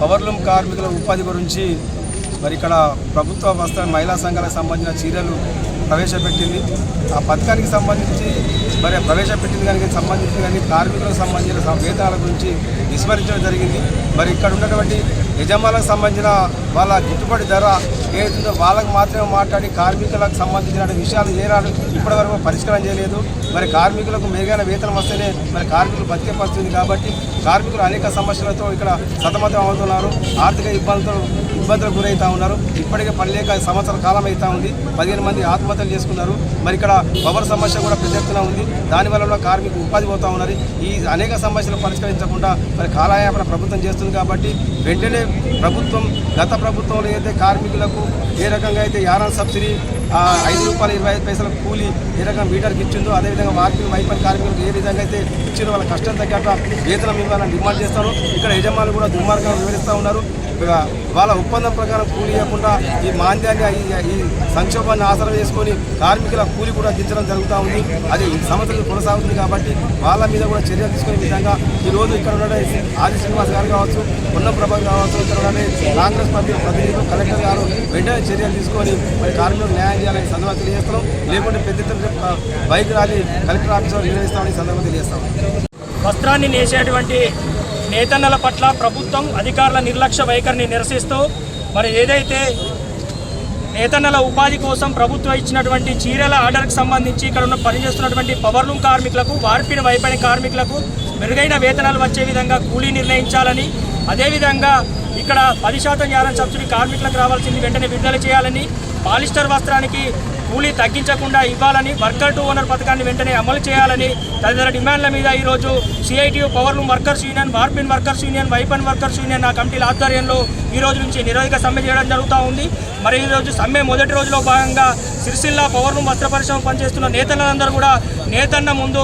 పవర్లూమ్ కార్మికుల ఉపాధి గురించి మరి ఇక్కడ ప్రభుత్వ వస్త్ర మహిళా సంఘాలకు సంబంధించిన చీరలు ప్రవేశపెట్టింది. ఆ పథకానికి సంబంధించి మరి ప్రవేశపెట్టింది కానీ కార్మికులకు సంబంధించిన వేతనాల గురించి విస్మరించడం జరిగింది. మరి ఇక్కడ ఉన్నటువంటి యజమానులకు సంబంధించిన వాళ్ళ గిట్టుబాటు ధర ఏదైతుందో వాళ్ళకు మాత్రమే మాట్లాడి కార్మికులకు సంబంధించిన విషయాలు ఏనాడు ఇప్పటివరకు పరిష్కారం చేయలేదు. మరి కార్మికులకు మెరుగైన వేతనం వస్తేనే మరి కార్మికులు బతికే పరిస్థితి కాబట్టి కార్మికులు అనేక సమస్యలతో ఇక్కడ సతమతం అవుతున్నారు. ఆర్థిక ఇబ్బందులకు గురవుతూ ఉన్నారు. ఇప్పటికే పని లేక సంవత్సరాల కాలం అవుతూ ఉంది. 15 మంది ఆత్మహత్యలు చేసుకున్నారు. మరి ఇక్కడ పవర్ సమస్య కూడా పెద్ద ఎత్తున ఉంది. దానివల్ల కార్మికులు ఉపాధి పోతూ ఉన్నారు. ఈ అనేక సమస్యలు పరిష్కరించకుండా మరి కాలయాపన ప్రభుత్వం చేస్తుంది కాబట్టి వెంటనే ప్రభుత్వం గత ప్రభుత్వంలో అయితే కార్మికులకు ఏ రకంగా అయితే యారాన్ సబ్సిడీ ₹5.25 కూలీ ఏ రకంగా మీటర్కి ఇచ్చిందో అదేవిధంగా వార్పిన్ వైపన్ కార్మికులకు ఏ విధంగా అయితే ఇచ్చిందో వాళ్ళ కష్టం తగ్గట వేతనం ఇవ్వాలని డిమాండ్ చేస్తారు. ఇక్కడ యజమానులు కూడా దుర్మార్గంగా వివరిస్తూ ఉన్నారు. వాళ్ళ ఒప్పందం ప్రకారం కూలీ ఇవ్వకుండా ఈ మాంద్యాన్ని ఈ సంక్షోభాన్ని ఆసరా చేసుకొని కార్మికుల కూలీ కూడా దించడం జరుగుతూ ఉంది. అది సంవత్సరాలు కొనసాగుతుంది కాబట్టి వాళ్ళ మీద కూడా చర్యలు తీసుకునే విధంగా ఈరోజు ఇక్కడ ఉన్న ఆది శ్రీనివాస్ గారు కావచ్చు, పొన్నం ప్రభాకర్ కావచ్చు, ఇక్కడ ఉన్న కాంగ్రెస్ పార్టీ ప్రతినిధులు, కలెక్టర్ గారు వెంటనే చర్యలు తీసుకొని మరి కార్మికులకు న్యాయం చేయాలని సందర్భంగా తెలియజేస్తున్నాం. లేకుంటే పెద్ద ఎత్తున బైక్ ర్యాలీ కలెక్టర్ ఆఫీసులో నిర్వహిస్తామని సందర్భంగా తెలియజేస్తాం. వస్త్రాన్ని నేసేటువంటి నేతన్నల పట్ల ప్రభుత్వం అధికారుల నిర్లక్ష్య వైఖరిని నిరసిస్తూ మరి ఏదైతే నేతన్నల ఉపాధి కోసం ప్రభుత్వం ఇచ్చినటువంటి చీరల ఆర్డర్కి సంబంధించి ఇక్కడ ఉన్న పనిచేస్తున్నటువంటి పవర్లూమ్ కార్మికులకు, వార్పిన్ వైపని కార్మికులకు మెరుగైన వేతనాలు వచ్చే విధంగా కూలీ నిర్ణయించాలని, అదేవిధంగా ఇక్కడ 10% యారాన్ సబ్సిడీ కార్మికులకు రావాల్సింది వెంటనే విడుదల చేయాలని, పాలిస్టర్ వస్త్రానికి కూలీ తగ్గించకుండా ఇవ్వాలని, వర్కర్ టు ఓనర్ పథకాన్ని వెంటనే అమలు చేయాలని తదితర డిమాండ్ల మీద ఈరోజు CITU powerloom workers union, warping workers union, వైపన్ వర్కర్స్ యూనియన్ ఆ కమిటీల ఆధ్వర్యంలో ఈ రోజు నుంచి నిరోధక సమ్మె చేయడం జరుగుతూ ఉంది. మరి ఈరోజు సమ్మె మొదటి రోజులో భాగంగా సిరిసిల్ల పవర్ రూమ్ వస్త్ర పరిశ్రమ పనిచేస్తున్న నేతలందరూ కూడా నేతన్న ముందు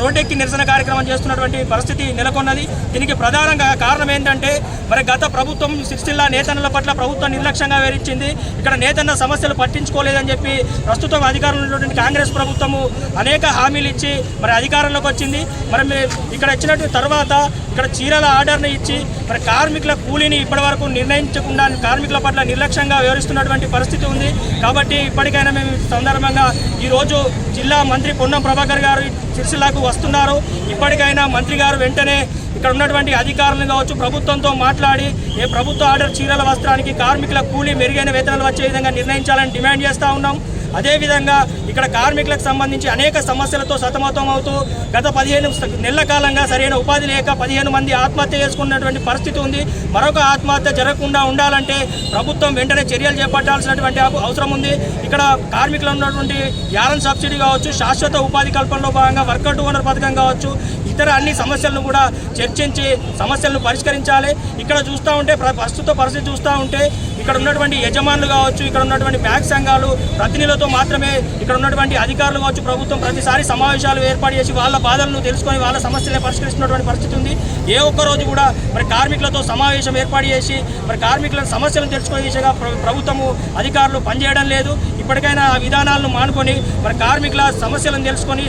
రోడ్డెక్కి నిరసన కార్యక్రమం చేస్తున్నటువంటి పరిస్థితి నెలకొన్నది. దీనికి ప్రధానంగా కారణం ఏంటంటే మరి గత ప్రభుత్వం సిరిసిల్ల నేతన్నల పట్ల ప్రభుత్వం నిర్లక్ష్యంగా వేరించింది. ఇక్కడ నేతన్న సమస్యలు పట్టించుకోలేదని చెప్పి ప్రస్తుతం అధికారంలో ఉన్నటువంటి కాంగ్రెస్ ప్రభుత్వము అనేక హామీలు ఇచ్చి మరి అధికారంలోకి వచ్చింది. మరి ఇక్కడ ఇచ్చినట్టు తర్వాత ఇక్కడ చీరల ఆర్డర్ని ఇచ్చి మరి కార్మికుల కూలీని ఇప్పటివరకు నిర్ణయించకుండా కార్మికుల పట్ల నిర్లక్ష్యంగా వ్యవహరిస్తున్నటువంటి పరిస్థితి ఉంది. కాబట్టి ఇప్పటికైనా మేము సందర్భంగా ఈరోజు జిల్లా మంత్రి పొన్నం ప్రభాకర్ గారు సిరిసిల్లకు వస్తున్నారు. ఇప్పటికైనా మంత్రి గారు వెంటనే ఇక్కడ ఉన్నటువంటి అధికారులను కావచ్చు ప్రభుత్వంతో మాట్లాడి ఏ ప్రభుత్వ ఆర్డర్ చీరల వస్త్రానికి కార్మికుల కూలీ మెరుగైన వేతనాలు వచ్చే విధంగా నిర్ణయించాలని డిమాండ్ చేస్తూ ఉన్నాం. అదేవిధంగా ఇక్కడ కార్మికులకు సంబంధించి అనేక సమస్యలతో సతమతం అవుతూ గత 15 నెలల కాలంగా సరైన ఉపాధి లేక 15 మంది ఆత్మహత్య చేసుకున్నటువంటి పరిస్థితి ఉంది. మరొక ఆత్మహత్య జరగకుండా ఉండాలంటే ప్రభుత్వం వెంటనే చర్యలు చేపట్టాల్సినటువంటి అవసరం ఉంది. ఇక్కడ కార్మికులు ఉన్నటువంటి యారన్ సబ్సిడీ కావచ్చు, శాశ్వత ఉపాధి కల్పనలో భాగంగా వర్కర్ టు ఓనర్ పథకం కావచ్చు, ఇతర అన్ని సమస్యలను కూడా చర్చించి సమస్యలను పరిష్కరించాలి. ఇక్కడ చూస్తూ ఉంటే ప్రస్తుత పరిస్థితి చూస్తూ ఉంటే ఇక్కడ ఉన్నటువంటి యజమానులు కావచ్చు, ఇక్కడ ఉన్నటువంటి బ్యాంక్ సంఘాలు ప్రతినిధులతో మాత్రమే ఇక్కడ ఉన్నటువంటి అధికారులు కావచ్చు ప్రభుత్వం ప్రతిసారి సమావేశాలు ఏర్పాటు చేసి వాళ్ళ బాధలను తెలుసుకొని వాళ్ళ సమస్యలను పరిష్కరిస్తున్నటువంటి పరిస్థితి ఉంది. ఏ ఒక్క రోజు కూడా మరి కార్మికులతో సమావేశం ఏర్పాటు చేసి మరి కార్మికుల సమస్యలను తెలుసుకునే దిశగా ప్రభుత్వము అధికారులు పనిచేయడం లేదు. ఇప్పటికైనా ఆ విధానాలను మానుకొని మరి కార్మికుల సమస్యలను తెలుసుకొని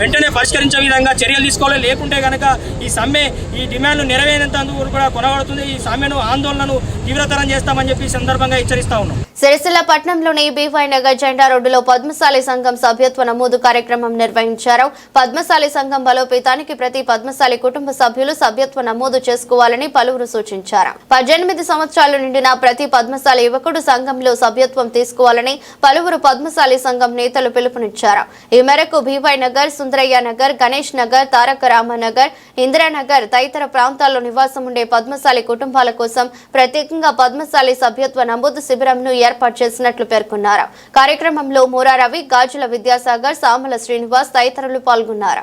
వెంటనే పరిష్కరించే విధంగా చర్యలు తీసుకోవాలి. లేకుంటే కనుక ఈ సమ్మె ఈ డిమాండ్లు నెరవేరేందుకు కూడా కొనబడుతుంది. ఈ సమ్మెను ఆందోళనను తీవ్రతరం చేస్తామని చెప్పి సందర్భంగా హెచ్చరిస్తా ఉన్నాం. సిరిసిల్ల పట్టణంలోని బీవై నగర్ జెండా రోడ్డులో పద్మశాలి సంఘం సభ్యత్వ నమోదు కార్యక్రమం నిర్వహించారు. పద్మశాలి సంఘం బలోపేతానికి ప్రతి పద్మశాలి కుటుంబ సభ్యులు సభ్యత్వ నమోదు చేసుకోవాలని పలువురు సూచించారు. 18 సంవత్సరాలు నిండిన ప్రతి పద్మశాలి యువకుడు సంఘంలో సభ్యత్వం తీసుకోవాలని పలువురు పద్మశాలి సంఘం నేతలు పిలుపునిచ్చారు. ఈ మేరకు బీవై నగర్, సుందరయ్య నగర్, గణేష్ నగర్, తారక రామనగర్, ఇందిరానగర్ తదితర ప్రాంతాల్లో నివాసం ఉండే పద్మశాలి కుటుంబాల కోసం ప్రత్యేకంగా పద్మశాలి సభ్యత్వ నమోదు శిబిరంను ఏర్పాటు చేసినట్లు పేర్కొన్నారు. కార్యక్రమంలో మూరారవి, గాజుల విద్యాసాగర్, సామల శ్రీనివాస్ తదితరులు పాల్గొన్నారు.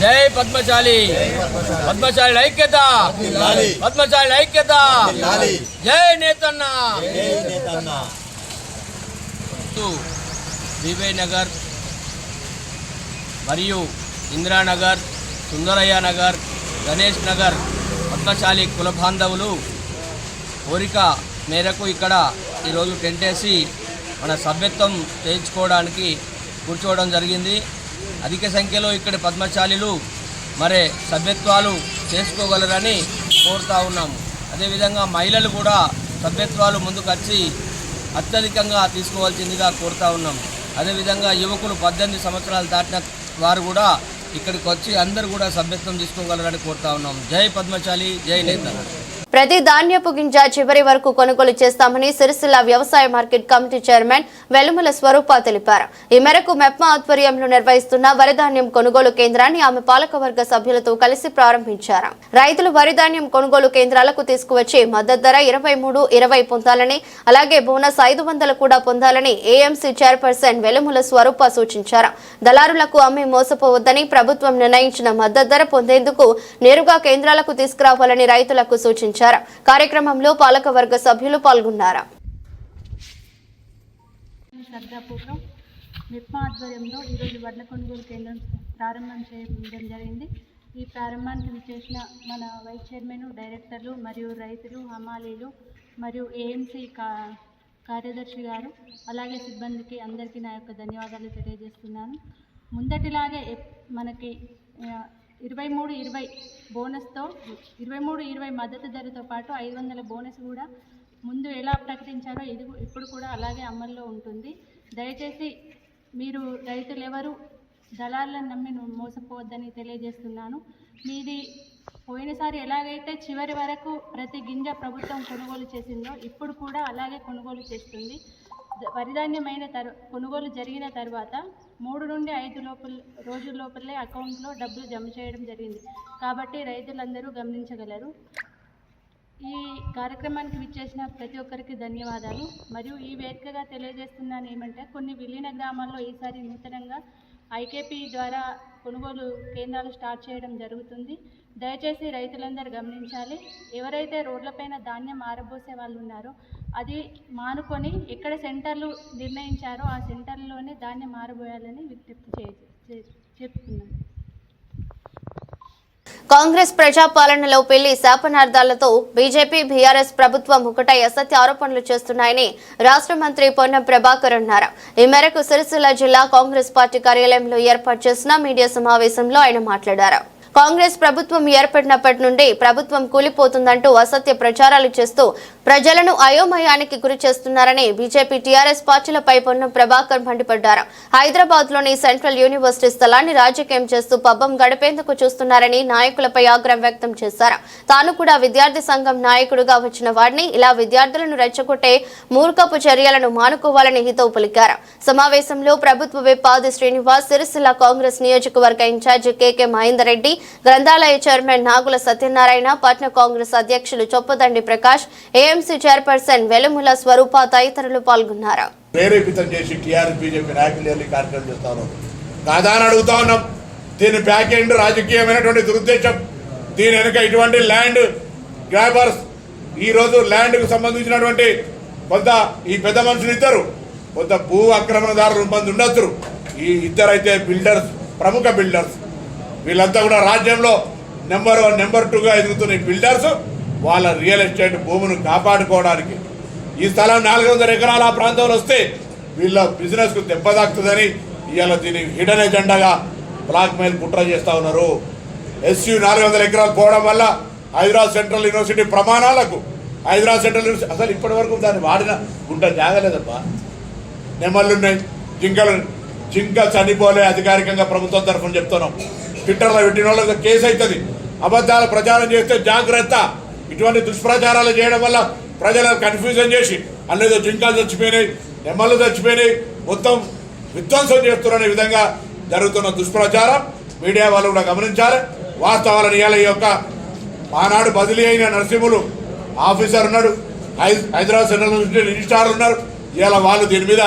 జై పద్మశాలి, పద్మశాలి ఐక్యత, పద్మశాలి ఐక్యత, జై నేతన్న. బీవై నగర్ మరియు ఇందిరానగర్, సుందరయ్య నగర్, గణేష్ నగర్ పద్మశాలి కుల బాంధవులు కోరిక మేరకు ఇక్కడ ఈరోజు టెంట్ వేసి మన సభ్యత్వం చేయించుకోవడానికి కూర్చోవడం జరిగింది. అధిక సంఖ్యలో ఇక్కడ పద్మశాలీలు మరి సభ్యత్వాలు చేసుకోగలరని కోరుతూ ఉన్నాము. అదేవిధంగా మహిళలు కూడా సభ్యత్వాలు ముందుకు వచ్చి అత్యధికంగా తీసుకోవాల్సిందిగా కోరుతూ ఉన్నాము. అదేవిధంగా యువకులు 18 సంవత్సరాలు దాటిన వారు కూడా ఇక్కడికి వచ్చి అందరూ కూడా సభ్యత్వం తీసుకోగలరని కోరుతా ఉన్నాం. జై పద్మశాలి, జై నేత. ప్రతి ధాన్యపు గింజ చివరి వరకు కొనుగోలు చేస్తామని సిరిసిల్ల వ్యవసాయ మార్కెట్ కమిటీ చైర్మన్ వెలుముల స్వరూప తెలిపారు. ఈ మేరకు మెప్మా ఆధ్వర్యంలో నిర్వహిస్తున్న వరిధాన్యం కొనుగోలు కేంద్రాన్ని ఆమె పాలకవర్గ సభ్యులతో కలిసి ప్రారంభించారు. రైతులు వరిధాన్యం కొనుగోలు కేంద్రాలకు తీసుకువచ్చి మద్దతు ధర 23.20 పొందాలని, అలాగే బోనస్ 500 కూడా పొందాలని ఏఎంసీ చైర్పర్సన్ వెలుముల స్వరూప సూచించారు. దళారులకు అమ్మి మోసపోవద్దని, ప్రభుత్వం నిర్ణయించిన మద్దతు ధర పొందేందుకు నేరుగా కేంద్రాలకు తీసుకురావాలని రైతులకు సూచించారు. కార్యక్రమంలో పాలకవర్గ సభ్యులు పాల్గొన్నారు. మెప్మా ఆధ్వర్యంలో ఈరోజు వడ్ల కొనుగోలు కేంద్రం ప్రారంభం చేయడం జరిగింది. ఈ ప్రారంభానికి విచ్చేసిన మన వైస్ చైర్మన్, డైరెక్టర్లు మరియు రైతులు, హమాలీలు మరియు ఏఎంసీ కార్యదర్శి గారు, అలాగే సిబ్బందికి అందరికీ నా యొక్క ధన్యవాదాలు తెలియజేస్తున్నాను. ముందటిలాగే మనకి 23.20 బోనస్తో 23.20 మద్దతు ధరతో పాటు 500 బోనస్ కూడా ముందు ఎలా ప్రకటించారో ఇప్పుడు కూడా అలాగే అమల్లో ఉంటుంది. దయచేసి మీరు రైతులు ఎవరు దళాలను నమ్మి మోసపోవద్దని తెలియజేస్తున్నాను. మీది పోయినసారి ఎలాగైతే చివరి వరకు ప్రతి గింజ ప్రభుత్వం కొనుగోలు చేసిందో ఇప్పుడు కూడా అలాగే కొనుగోలు చేస్తుంది. వరిధాన్యమైన కొనుగోలు జరిగిన తర్వాత 3 నుండి 5 రోజుల లోపలే అకౌంట్లో డబ్బులు జమ చేయడం జరిగింది. కాబట్టి రైతులందరూ గమనించగలరు. ఈ కార్యక్రమానికి విచ్చేసిన ప్రతి ఒక్కరికి ధన్యవాదాలు. మరియు ఈ వేదికగా తెలియజేస్తున్నాను ఏమంటే కొన్ని విలీన గ్రామాల్లో ఈసారి నూతనంగా ఐకేపీ ద్వారా కొనుగోలు కేంద్రాలు స్టార్ట్ చేయడం జరుగుతుంది. దయచేసి రైతులందరూ గమనించాలి. ఎవరైతే రోడ్లపైన ధాన్యం ఆరబోసే వాళ్ళు ఉన్నారో అది మానుకొని ఎక్కడ సెంటర్లు నిర్ణయించారో ఆ సెంటర్లోనే ధాన్యం ఆరబోయాలని విజ్ఞప్తి చెప్తున్నాం. కాంగ్రెస్ ప్రజాపాలనలో పెళ్లి శాపనార్థాలతో బీజేపీ బీఆర్ఎస్ ప్రభుత్వం ఒకటై అసత్య ఆరోపణలు చేస్తున్నాయని రాష్ట్ర మంత్రి పొన్నం ప్రభాకర్ అన్నారు. ఈ మేరకు సిరిసిల్ల జిల్లా కాంగ్రెస్ పార్టీ కార్యాలయంలో ఏర్పాటు చేసిన మీడియా సమావేశంలో ఆయన మాట్లాడారు. కాంగ్రెస్ ప్రభుత్వం ఏర్పడినప్పటి నుండి ప్రభుత్వం కూలిపోతుందంటూ అసత్య ప్రచారాలు చేస్తూ ప్రజలను అయోమయానికి గురి చేస్తున్నారని బీజేపీ టీఆర్ఎస్ పార్టీలపై పొన్నం ప్రభాకర్ మండిపడ్డారు. హైదరాబాద్ లోని సెంట్రల్ యూనివర్సిటీ స్థలాన్ని రాజకీయం చేస్తూ పబ్బం గడిపేందుకు చూస్తున్నారని నాయకులపై ఆగ్రహం వ్యక్తం చేశారు. తాను కూడా విద్యార్థి సంఘం నాయకుడుగా వచ్చిన వాడిని ఇలా విద్యార్థులను రెచ్చగొట్టే మూర్ఖపు చర్యలను మానుకోవాలని హితవు పలికారు. సమావేశంలో ప్రభుత్వ విప్ ఆది శ్రీనివాస్, సిరిసిల్ల కాంగ్రెస్ నియోజకవర్గ ఇన్ఛార్జి కేకే మహేందర్ రెడ్డి, గ్రంథాలయ చైర్మన్ నాగుల సత్యనారాయణ, పట్న కాంగ్రెస్ అధ్యక్షులు చొప్పదండి ప్రకాష్, ఏఎంసీ చైర్పర్సన్ వెలుముల స్వరూప తదితరులు పాల్గొన్నారు. ప్రేరేపితం చేసి టీఆర్ఎస్ బీజేపీ నాయకులు కార్యక్రమం చేస్తా ఉన్నాం కాదా అని అడుగుతా ఉన్నాం. దీని బ్యాక్ ఎండ్ రాజకీయమైనటువంటి దురుద్దేశం. దీని వెనుక ఇటువంటి ల్యాండ్ గ్రాబర్స్, ఈరోజు ల్యాండ్కు సంబంధించినటువంటి కొంత ఈ పెద్ద మనుషులు ఇద్దరు, కొంత భూ ఆక్రమణదారులు మంది ఉండొచ్చు. ఈ ఇద్దరైతే బిల్డర్స్, ప్రముఖ బిల్డర్స్. వీళ్ళంతా కూడా రాజ్యంలో నెంబర్ 1, నెంబర్ 2గా ఎదుగుతున్న బిల్డర్స్ వాళ్ళ రియల్ ఎస్టేట్ భూమును కాపాడుకోవడానికి ఈ స్థలం 400 ఎకరాల ఆ ప్రాంతంలో వస్తే వీళ్ళ బిజినెస్కు దెబ్బతాకుతుందని ఇవాళ దీని హిడెన్ ఎజెండాగా బ్లాక్ మెయిల్ కుట్ర చేస్తూ ఉన్నారు. SU 400 ఎకరాలు పోవడం వల్ల హైదరాబాద్ సెంట్రల్ యూనివర్సిటీ ప్రమాణాలకు హైదరాబాద్ సెంట్రల్ యూనివర్సిటీ అసలు ఇప్పటి వరకు దాన్ని వాడిన గుంట జాగలేదబ్బా. నెమళ్ళున్నాయి, జింక చనిపోలే అధికారికంగా ప్రభుత్వం తరఫున చెప్తున్నాం. ట్విట్టర్లో పెట్టిన వాళ్ళకి కేసు అవుతుంది. అబద్ధాలు ప్రచారం చేస్తే జాగ్రత్త. ఇటువంటి దుష్ప్రచారాలు చేయడం వల్ల ప్రజలను కన్ఫ్యూజన్ చేసి అన్నేదో జింకలు చచ్చిపోయినాయి, నెమ్మలు చచ్చిపోయినాయి, మొత్తం విధ్వంసం చేస్తున్నారనే విధంగా జరుగుతున్న దుష్ప్రచారం మీడియా వాళ్ళు కూడా గమనించాలి. వాస్తవాలను ఇవాళ ఈ యొక్క ఆనాడు బదిలీ అయిన నరసింహులు ఆఫీసర్ ఉన్నాడు, హైదరాబాద్ సెంట్రల్ యూనివర్సిటీ రిజిస్ట్రార్ ఉన్నారు. ఇవాళ వాళ్ళు దీని మీద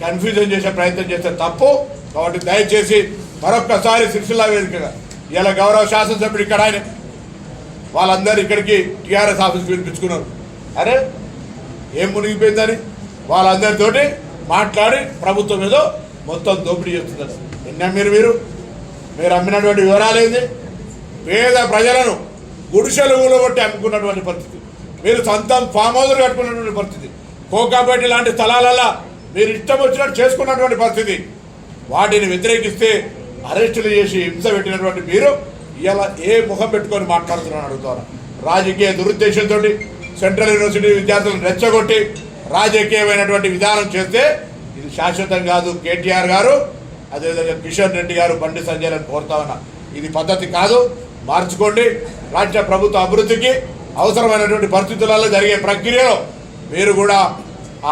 కన్ఫ్యూజన్ చేసే ప్రయత్నం చేస్తే తప్పు. కాబట్టి దయచేసి మరొక్కసారి సిరిసిల్ల వేదికగా ఇలా గౌరవ శాసనసభ్యుడు ఇక్కడ ఆయన వాళ్ళందరూ ఇక్కడికి టీఆర్ఎస్ ఆఫీస్కి పిలిపించుకున్నారు. అరే ఏం మునిగిపోయిందని వాళ్ళందరితోటి మాట్లాడి ప్రభుత్వం ఏదో మొత్తం దోపిడీ చేస్తున్నారు. మీరు అమ్మినటువంటి వివరాలు ఏంది? పేద ప్రజలను గుడిసెలు ఊలగొట్టి అమ్ముకున్నటువంటి పరిస్థితి, మీరు సొంతం ఫామ్ హౌస్లు కట్టుకున్నటువంటి పరిస్థితి, కోకాపేట లాంటి స్థలాలలో మీరు ఇష్టం వచ్చినట్టు చేసుకున్నటువంటి పరిస్థితి. వాటిని వ్యతిరేకిస్తే అరెస్టులు చేసి హింస పెట్టినటువంటి మీరు ఇలా ఏ ముఖం పెట్టుకొని మాట్లాడుతున్నారని అడుగుతారు. రాజకీయ దురుద్దేశంతో సెంట్రల్ యూనివర్సిటీ విద్యార్థులను రెచ్చగొట్టి రాజకీయమైనటువంటి విధానం చేస్తే ఇది శాశ్వతం కాదు. కేటీఆర్ గారు, అదేవిధంగా కిషన్ రెడ్డి గారు, బండి సంజయ్లను కోరుతా ఉన్నా, ఇది పద్ధతి కాదు, మార్చుకోండి. రాష్ట్ర ప్రభుత్వ అభివృద్ధికి అవసరమైనటువంటి పరిస్థితులలో జరిగే ప్రక్రియలో మీరు కూడా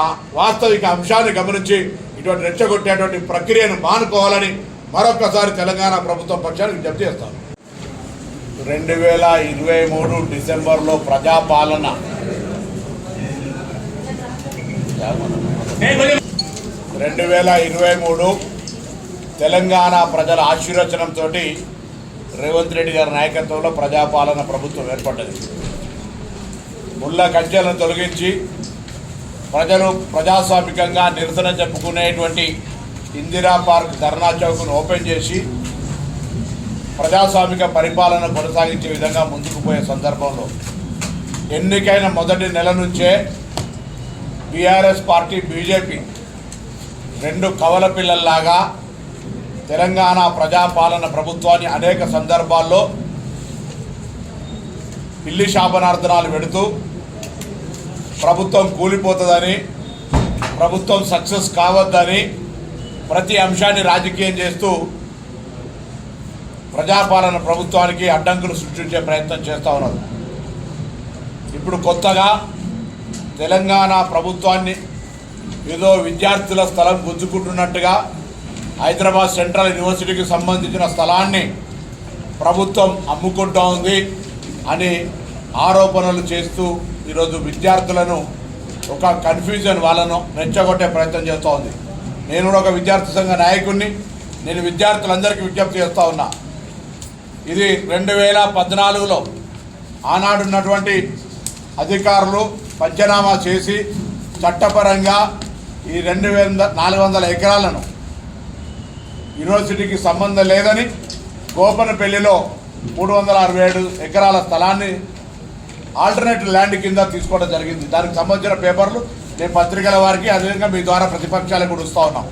ఆ వాస్తవిక అంశాన్ని గమనించి ఇటువంటి రెచ్చగొట్టేటువంటి ప్రక్రియను మానుకోవాలని మరొకసారి తెలంగాణ ప్రభుత్వం పక్షాన్ని విజ్ఞప్తి చేస్తాను. 2023 డిసెంబర్లో ప్రజాపాలన 2023 తెలంగాణ ప్రజల ఆశీర్వచనంతో రేవంత్ రెడ్డి గారి నాయకత్వంలో ప్రజాపాలన ప్రభుత్వం ఏర్పడ్డది. ముళ్ళ కంచెలను తొలగించి ప్రజలు ప్రజాస్వామికంగా నిరసన చెప్పుకునేటువంటి ఇందిరా పార్క్ ధర్నా చౌక్ను ఓపెన్ చేసి ప్రజాస్వామిక పరిపాలన కొనసాగించే విధంగా ముందుకు పోయే సందర్భంలో ఎన్నికైన మొదటి నెల నుంచే బీఆర్ఎస్ పార్టీ, బీజేపీ రెండు కవల పిల్లల్లాగా తెలంగాణ ప్రజాపాలన ప్రభుత్వాన్ని అనేక సందర్భాల్లో పిల్లి శాపనార్థనాలు పెడుతూ ప్రభుత్వం కూలిపోతుందని, ప్రభుత్వం సక్సెస్ కావద్దని ప్రతి అంశాన్ని రాజకీయం చేస్తూ ప్రజాపాలన ప్రభుత్వానికి అడ్డంకులు సృష్టించే ప్రయత్నం చేస్తూ ఉన్నారు. ఇప్పుడు కొత్తగా తెలంగాణ ప్రభుత్వాన్ని ఏదో విద్యార్థుల స్థలం గుంజుకుంటున్నట్టుగా హైదరాబాద్ సెంట్రల్ యూనివర్సిటీకి సంబంధించిన స్థలాన్ని ప్రభుత్వం అమ్ముకుంటూ ఉంది అని ఆరోపణలు చేస్తూ ఈరోజు విద్యార్థులను ఒక కన్ఫ్యూజన్, వాళ్ళను రెచ్చగొట్టే ప్రయత్నం చేస్తూ ఉంది. నేను కూడా ఒక విద్యార్థి సంఘ నాయకుడిని. నేను విద్యార్థులందరికీ విజ్ఞప్తి చేస్తూ ఉన్నా. ఇది 2014లో ఆనాడున్నటువంటి అధికారులు పంచనామా చేసి చట్టపరంగా ఈ 400 ఎకరాలను యూనివర్సిటీకి సంబంధం లేదని గోపనపల్లిలో 367 ఎకరాల స్థలాన్ని ఆల్టర్నేటివ్ ల్యాండ్ కింద తీసుకోవడం జరిగింది. దానికి సంబంధించిన పేపర్లు నేను పత్రికల వారికి అదేవిధంగా మీ ద్వారా ప్రతిపక్షాలకు కూడా ఇస్తూ ఉన్నాం.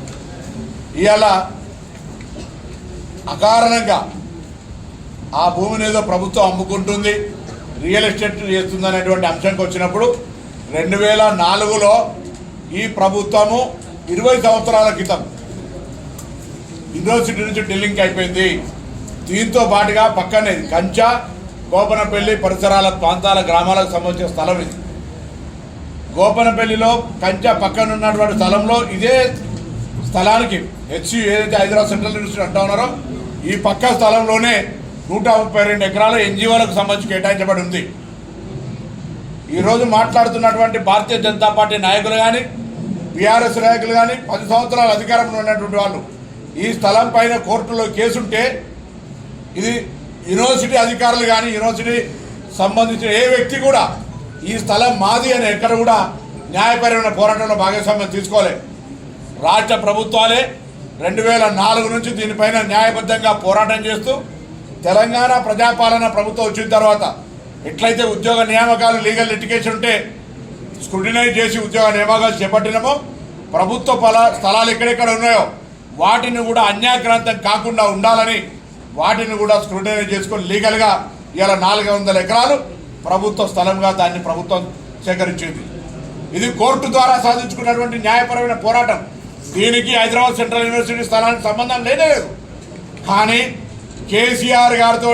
ఇవాళ అకారణంగా ఆ భూమిని ఏదో ప్రభుత్వం అమ్ముకుంటుంది, రియల్ ఎస్టేట్ చేస్తుంది అనేటువంటి అంశంకి వచ్చినప్పుడు 2004లో ఈ ప్రభుత్వము 20 సంవత్సరాల క్రితం యూనివర్సిటీ నుంచి ఢిల్లీకి అయిపోయింది. దీంతో పాటుగా పక్కనే కంచా గోపనపల్లి పరిసరాల ప్రాంతాల గ్రామాలకు సంబంధించిన స్థలం ఇది. గోపనపల్లిలో కంచా పక్కన ఉన్నటువంటి స్థలంలో ఇదే స్థలానికి హెచ్యు ఏదైతే హైదరాబాద్ సెంట్రల్ యూనివర్సిటీ అంటూ ఉన్నారో ఈ పక్క స్థలంలోనే 132 ఎకరాల ఎన్జిఓలకు సంబంధించి కేటాయించబడి ఉంది. ఈరోజు మాట్లాడుతున్నటువంటి భారతీయ జనతా పార్టీ నాయకులు కానీ బీఆర్ఎస్ నాయకులు కానీ 10 సంవత్సరాల అధికారంలో ఉన్నటువంటి వాళ్ళు ఈ స్థలం పైన కోర్టులో కేసుంటే ఇది యూనివర్సిటీ అధికారులు కానీ యూనివర్సిటీ సంబంధించిన ఏ వ్యక్తి కూడా ఈ స్థలం మాది అని ఎక్కడ కూడా న్యాయపరమైన పోరాటంలో భాగస్వామ్యం తీసుకోలే. రాష్ట్ర ప్రభుత్వాలే 2004 నుంచి దీనిపైన న్యాయబద్ధంగా పోరాటం చేస్తూ తెలంగాణ ప్రజాపాలన ప్రభుత్వం వచ్చిన తర్వాత ఎట్లయితే ఉద్యోగ నియామకాలు లీగల్ లిటిగేషన్ ఉంటే స్క్రూటినైజ్ చేసి ఉద్యోగ నియామకాలు చేపట్టినామో ప్రభుత్వ స్థలాలు ఎక్కడెక్కడ ఉన్నాయో వాటిని కూడా అన్యాక్రాంతం కాకుండా ఉండాలని వాటిని కూడా స్క్రూటినైజ్ చేసుకొని లీగల్గా ఇవాళ 400 ఎకరాలు ప్రభుత్వ స్థలంగా దాన్ని ప్రభుత్వం సేకరించింది. ఇది కోర్టు ద్వారా సాధించుకున్నటువంటి న్యాయపరమైన పోరాటం. దీనికి హైదరాబాద్ సెంట్రల్ యూనివర్సిటీ స్థలానికి సంబంధం లేదు. కానీ కేసీఆర్ గారితో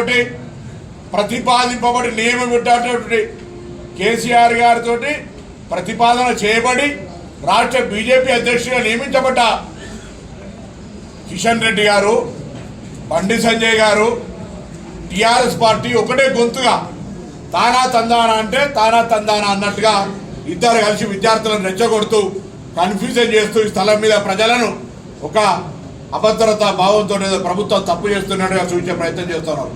ప్రతిపాదింపబడి నియమింపబడినటువంటి కేసీఆర్ గారితో ప్రతిపాదన చేయబడి రాష్ట్ర బీజేపీ అధ్యక్షుడిగా నియమించబడ్డ కిషన్ రెడ్డి గారు, బండి సంజయ్ గారు, టీఆర్ఎస్ పార్టీ ఒకటే గొంతుగా తానా తందానా అంటే తానా తందానా అన్నట్టుగా ఇద్దరు కలిసి విద్యార్థులను రెచ్చగొడుతూ కన్ఫ్యూజన్ చేస్తూ ఈ స్థలం మీద ప్రజలను ఒక అభద్రతా భావంతో ఏదో ప్రభుత్వం తప్పు చేస్తున్నట్టుగా చూపించే ప్రయత్నం చేస్తున్నారు.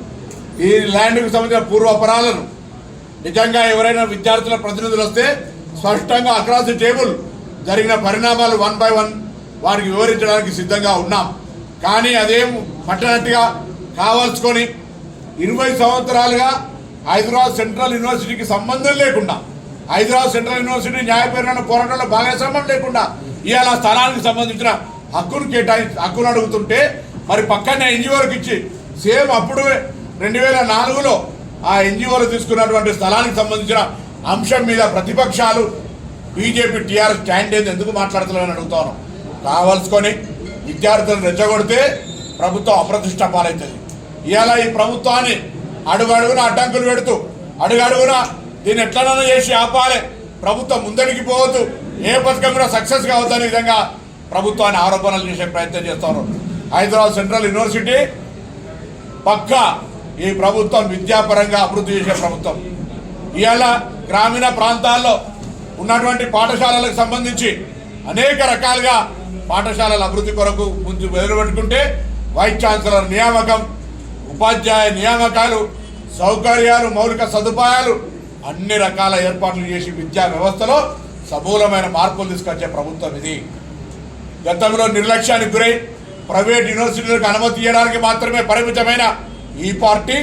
ఈ ల్యాండ్కి సంబంధించిన పూర్వపరాలను నిజంగా ఎవరైనా విద్యార్థుల ప్రతినిధులు వస్తే స్పష్టంగా అక్రాస్ ది టేబుల్ జరిగిన పరిణామాలు 1 by 1 వారికి వివరించడానికి సిద్ధంగా ఉన్నాం. కానీ అదేం పట్టనట్టుగా కావాల్సుకొని 20 సంవత్సరాలుగా హైదరాబాద్ సెంట్రల్ యూనివర్సిటీకి సంబంధం లేకుండా హైదరాబాద్ సెంట్రల్ యూనివర్సిటీ న్యాయపరమైన పోరాటంలో భాగస్వామ్యం లేకుండా ఇవాళ స్థలానికి సంబంధించిన హక్కును అడుగుతుంటే మరి పక్కనే ఎన్జిఓలకు ఇచ్చి సేమ్ అప్పుడు 2004లో ఆ ఎన్జిఓలు తీసుకున్నటువంటి స్థలానికి సంబంధించిన అంశం మీద ప్రతిపక్షాలు బీజేపీ టీఆర్ఎస్ స్టాండ్ ఏంది ఎందుకు మాట్లాడుతున్నారని అడుగుతాను. కావాల్సుకొని విద్యార్థులను రెచ్చగొడితే ప్రభుత్వం అప్రతిష్ట పాలవుతుంది. ఇవాళ ఈ ప్రభుత్వాన్ని అడుగడుగున అడ్డంకులు పెడుతూ అడుగడుగున దీన్ని ఎట్లనైనా చేసి ఆపాలి, ప్రభుత్వం ముందడికి పోవద్దు, ఏ పథకం కూడా సక్సెస్ కావద్దనే విధంగా ప్రభుత్వాన్ని ఆరోపణలు చేసే ప్రయత్నం చేస్తున్నారు. హైదరాబాద్ సెంట్రల్ యూనివర్సిటీ పక్కా ఈ ప్రభుత్వం విద్యాపరంగా అభివృద్ధి చేసే ప్రభుత్వం. ఇవాళ గ్రామీణ ప్రాంతాల్లో ఉన్నటువంటి పాఠశాలలకు సంబంధించి అనేక రకాలుగా పాఠశాలల అభివృద్ధి కొరకు ముందు వెలువెట్టుకుంటే వైస్ ఛాన్సలర్ నియామకం, ఉపాధ్యాయ నియామకాలు, సౌకర్యాలు, మౌలిక సదుపాయాలు అన్ని రకాల ఏర్పాట్లు చేసి విద్యా వ్యవస్థలో సమూలమైన మార్పులు తీసుకొచ్చే ప్రభుత్వం ఇది. గతంలో నిర్లక్ష్యానికి గురై ప్రైవేట్ యూనివర్సిటీలకు అనుమతి ఇవ్వడానికి మాత్రమే పరిమితమైన ఈ పార్టీ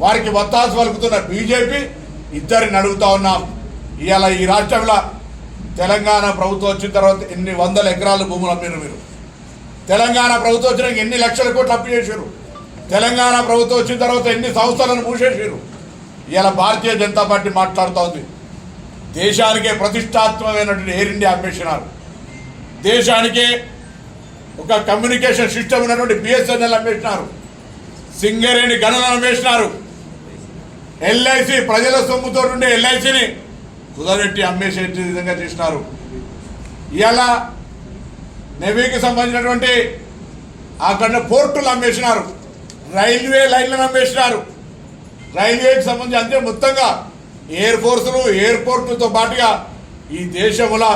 వారికి వత్తాసు పలుకుతున్న బీజేపీ ఇద్దరిని అడుగుతా ఉన్నాం. ఇవాళ ఈ రాష్ట్రంలో తెలంగాణ ప్రభుత్వం వచ్చిన తర్వాత ఎన్ని 100 ఎకరాల భూములు అమ్మిరు మీరు. తెలంగాణ ప్రభుత్వం వచ్చినాక ఎన్ని లక్షల కోట్లు అప్పు చేశారు. తెలంగాణ ప్రభుత్వం వచ్చిన తర్వాత ఎన్ని సంస్థలను మూసేసారు. ఇవాళ భారతీయ జనతా పార్టీ మాట్లాడుతూ ఉంది. దేశానికే ప్రతిష్టాత్మకమైనటువంటి ఎయిర్ ఇండియా అమ్మేసినారు. దేశానికే ఒక కమ్యూనికేషన్ సిస్టమ్ ఉన్నటువంటి బిఎస్ఎన్ఎల్ అమ్మేసినారు. సింగరేణి గనులను అమ్మేసినారు. ఎల్ఐసి ప్రజల సొమ్ముతో ఉండే ఎల్ఐసిని కుదరబెట్టి అమ్మేసే విధంగా చేసినారు. ఇవాళ నేవీకి సంబంధించినటువంటి అక్కడ పోర్టులు అమ్మేసినారు. రైల్వే లైన్లను అమ్మేసినారు. రైల్వేకి సంబంధించి అంతే మొత్తంగా ఎయిర్ ఫోర్సులు, ఎయిర్పోర్టులతో పాటుగా ఈ దేశంలో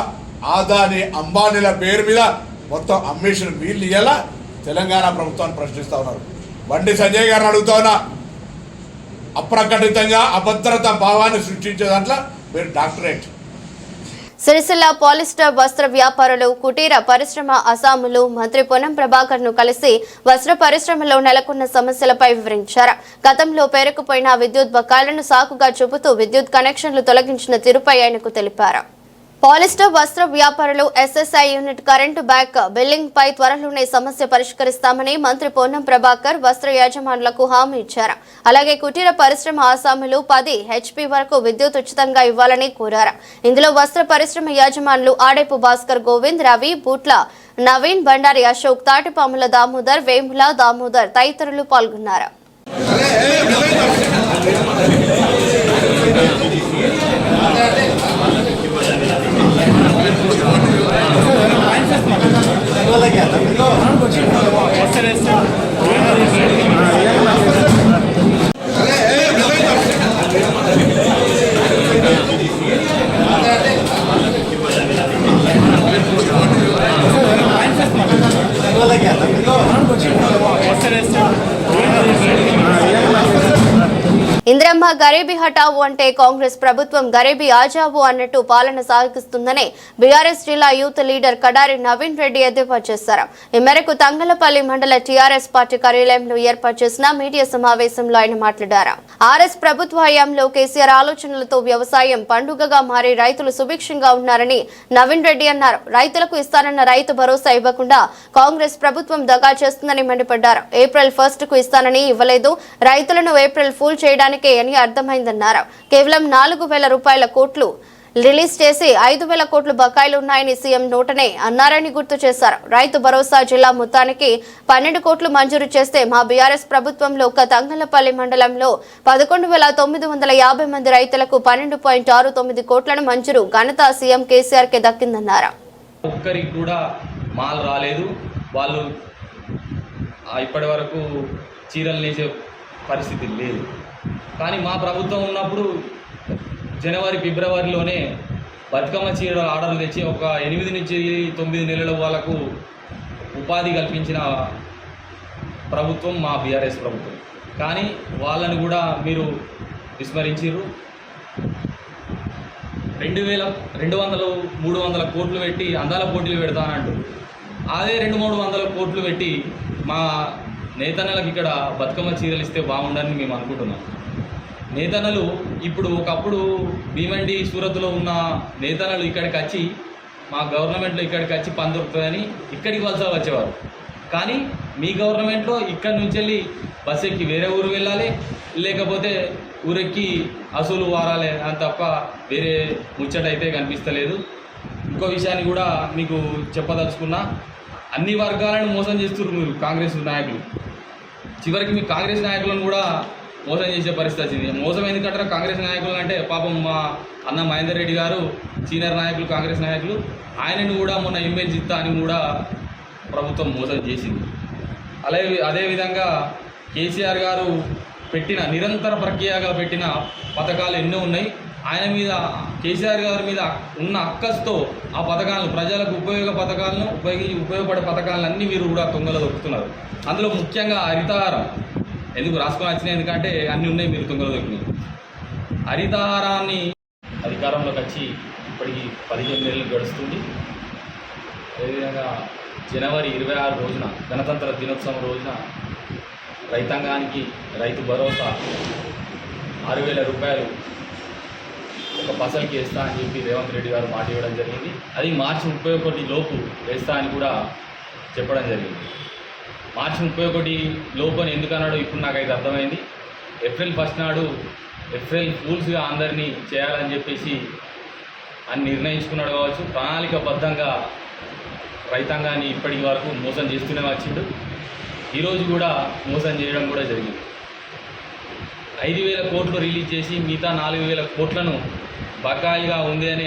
ఆదాని అంబానీల పేరు మీద మొత్తం అమ్మేసిన వీళ్ళు ఇలా తెలంగాణ ప్రభుత్వాన్ని ప్రశ్నిస్తూ ఉన్నారు. బండి సంజయ్ గారిని అడుగుతా ఉన్నా, అప్రకటితంగా అభద్రతా భావాన్ని సృష్టించే దాంట్లో మీరు డాక్టరేట్. సిరిసిల్ల పాలిస్టర్ వస్త్ర వ్యాపారులు కుటీర పరిశ్రమ అసాములు మంత్రి పొన్నం ప్రభాకర్ ను కలిసి వస్త్ర పరిశ్రమలో నెలకొన్న సమస్యలపై వివరించారు. గతంలో పేరుకుపోయిన విద్యుత్ బకాయిలను సాకుగా చూపుతూ విద్యుత్ కనెక్షన్లు తొలగించిన తీరుపై ఆయనకు తెలిపారు. పాలిస్టర్ వస్త్ర వ్యాపారులు SSI unit current back billing పై త్వరలోనే సమస్య పరిష్కరిస్తామని మంత్రి పొన్నం ప్రభాకర్ వస్త్ర యాజమానులకు హామీ ఇచ్చారు. అలాగే కుటీర పరిశ్రమ ఆసాములు 10 HP వరకు విద్యుత్ ఉచితంగా ఇవ్వాలని కోరారు. ఇందులో వస్త్ర పరిశ్రమ యాజమానులు ఆడేపు భాస్కర్ గోవింద్, రవి, బూట్ల నవీన్, బండారి అశోక్, తాటిపాముల దామోదర్, వేముల దామోదర్ తదితరులు పాల్గొన్నారు. ఇందిరమ్మ గరీబీ హటావు అంటే కాంగ్రెస్ ప్రభుత్వం గరీబీ ఆజావు అన్నట్టు పాలన సాగిస్తుందని బీఆర్ఎస్ జిల్లా యూత్ లీడర్ కడారి నవీన్ రెడ్డి ఎద్దేవా చేశారు. ఈ మేరకు తంగలపల్లి మండల టీఆర్ఎస్ పార్టీ కార్యాలయంలో ఏర్పాటు చేసిన మీడియా సమావేశంలో ఆయన మాట్లాడారు. ఆర్ఎస్ ప్రభుత్వ హయాంలో కేసీఆర్ ఆలోచనలతో వ్యవసాయం పండుగగా మారి రైతులు సుభిక్షంగా ఉన్నారని నవీన్ రెడ్డి అన్నారు. రైతులకు ఇస్తానన్న రైతు భరోసా ఇవ్వకుండా కాంగ్రెస్ ప్రభుత్వం దగా చేస్తుందని మండిపడ్డారు. ఏప్రిల్ 1 కు ఇస్తానని ఇవ్వలేదు, రైతులను ఏప్రిల్ ఫూల్ చేయడానికి అని అర్థమైందన్నారు. కేవలం 4,000 రూపాయల కోట్లు రిలీజ్ చేసి 5,000 కోట్లు బకాయిలు ఉన్నాయని సీఎం నోటనే అన్నారని గుర్తు చేశారు. రైతు భరోసా జిల్లా మొత్తానికి 12 కోట్లు మంజూరు చేస్తే మా బీఆర్ఎస్ ప్రభుత్వంలో ఒక తంగలపల్లి మండలంలో 11,950 మంది రైతులకు 12.69 కోట్లను మంజూరు ఘనత సీఎం కేసీఆర్ కే దక్కిందన్నారు. ఒక్కరికి కూడా మాల్ రాలేదు. వాళ్ళు ఇప్పటి వరకు చీరలు నేసే పరిస్థితి లేదు. కానీ మా ప్రభుత్వం ఉన్నప్పుడు జనవరి ఫిబ్రవరిలోనే బతుకమ్మ చీరల ఆర్డర్లు తెచ్చి ఒక 8 నుంచి 9 నెలల వాళ్ళకు ఉపాధి కల్పించిన ప్రభుత్వం మా బీఆర్ఎస్ ప్రభుత్వం. కానీ వాళ్ళని కూడా మీరు విస్మరించారు. 2,200-300 కోట్లు పెట్టి అందాల పోటీలు పెడతానంటూ అదే 200-300 కోట్లు పెట్టి మా నేతన్నలకు ఇక్కడ బతుకమ్మ చీరలు ఇస్తే బాగుండని మేము అనుకుంటున్నాం. నేతన్నలు ఇప్పుడు ఒకప్పుడు భీమండి సూరత్లో ఉన్న నేతన్నలు ఇక్కడికి వచ్చి మా గవర్నమెంట్లో ఇక్కడికి వచ్చి పని దొరుకుతుందని ఇక్కడికి వలస వచ్చేవారు. కానీ మీ గవర్నమెంట్లో ఇక్కడి నుంచి వెళ్ళి బస్ ఎక్కి వేరే ఊరు వెళ్ళాలి, లేకపోతే ఊరెక్కి అసలు వారాలి అని తప్ప వేరే ముచ్చట అయితే కనిపిస్తలేదు. ఇంకో విషయాన్ని కూడా మీకు చెప్పదలుచుకున్నా, అన్ని వర్గాలను మోసం చేస్తున్నారు మీరు కాంగ్రెస్ నాయకులు. చివరికి మీ కాంగ్రెస్ నాయకులను కూడా మోసం చేసే పరిస్థితి వచ్చింది. మోసం ఎందుకంటారా కాంగ్రెస్ నాయకులు అంటే, పాపం మా అన్న మహేందర్ రెడ్డి గారు సీనియర్ నాయకులు, కాంగ్రెస్ నాయకులు, ఆయనను కూడా మొన్న ఎమ్మెల్యే జిత్తా అని కూడా ప్రభుత్వం మోసం చేసింది. అదేవిధంగా కేసీఆర్ గారు పెట్టిన నిరంతర ప్రక్రియగా పెట్టిన పథకాలు ఎన్నో ఉన్నాయి. ఆయన మీద కేసీఆర్ గారి మీద ఉన్న అక్కస్తో ఆ పథకాలను, ప్రజలకు ఉపయోగపడే పథకాలను అన్నీ మీరు కూడా తొంగలో దొక్కుతున్నారు. అందులో ముఖ్యంగా హరితహారం ఎందుకు రాసుకొని వచ్చినాయి, ఎందుకంటే అన్నీ ఉన్నాయి, మీరు తొంగలో దొక్కినాయి. హరితహారాన్ని అధికారంలోకి వచ్చి ఇప్పటికి 15 నెలలు గడుస్తుంది. అదేవిధంగా జనవరి 26 రోజున గణతంత్ర దినోత్సవం రోజున రైతాంగానికి రైతు భరోసా 6,000 రూపాయలు ఒక పసలకి వేస్తా అని చెప్పి రేవంత్ రెడ్డి గారు మాట ఇవ్వడం జరిగింది. అది మార్చి 31 లోపు వేస్తా అని కూడా చెప్పడం జరిగింది. మార్చి 31 లోపు అని ఎందుకన్నాడో ఇప్పుడు నాకైతే అర్థమైంది. ఏప్రిల్ 1 నాడు ఏప్రిల్ ఫూల్స్గా అందరినీ చేయాలని చెప్పేసి అని నిర్ణయించుకున్నాడు కావచ్చు. ప్రణాళికబద్ధంగా రైతాంగాన్ని ఇప్పటి వరకు మోసం చేస్తూనే వచ్చిండు. ఈరోజు కూడా మోసం చేయడం కూడా జరిగింది. 5,000 కోట్లు రిలీజ్ చేసి మిగతా 4,000 కోట్లను బకాయిగా ఉంది అని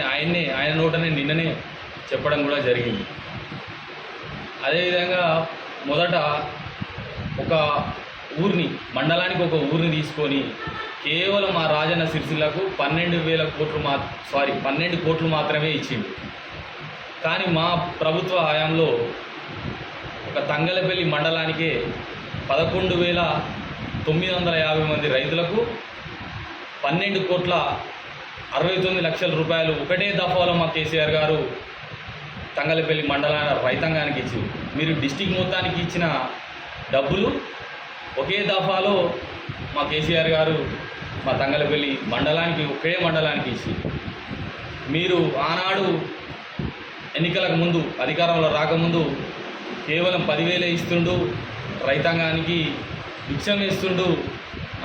ఆయన నోటనే నిన్ననే చెప్పడం కూడా జరిగింది. అదేవిధంగా మొదట ఒక ఊరిని, మండలానికి ఒక ఊరిని తీసుకొని కేవలం ఆ రాజన్న సిరిసిల్లకు 12 కోట్లు మాత్రమే ఇచ్చింది. కానీ మా ప్రభుత్వ హయాంలో ఒక తంగలపల్లి మండలానికే 11,950 మంది రైతులకు 12,69,00,000 రూపాయలు ఒకటే దఫాలో మా కేసీఆర్ గారు తంగలపల్లి మండల రైతాంగానికి ఇచ్చారు. మీరు డిస్టిక్ మొత్తానికి ఇచ్చిన డబ్బులు ఒకే దఫాలో మా కేసీఆర్ గారు మా తంగలపల్లి మండలానికి ఒకే మండలానికి ఇచ్చి, మీరు ఆనాడు ఎన్నికలకు ముందు అధికారంలో రాకముందు కేవలం 10,000 ఇస్తుండు, రైతాంగానికి భిక్షం ఇస్తుండు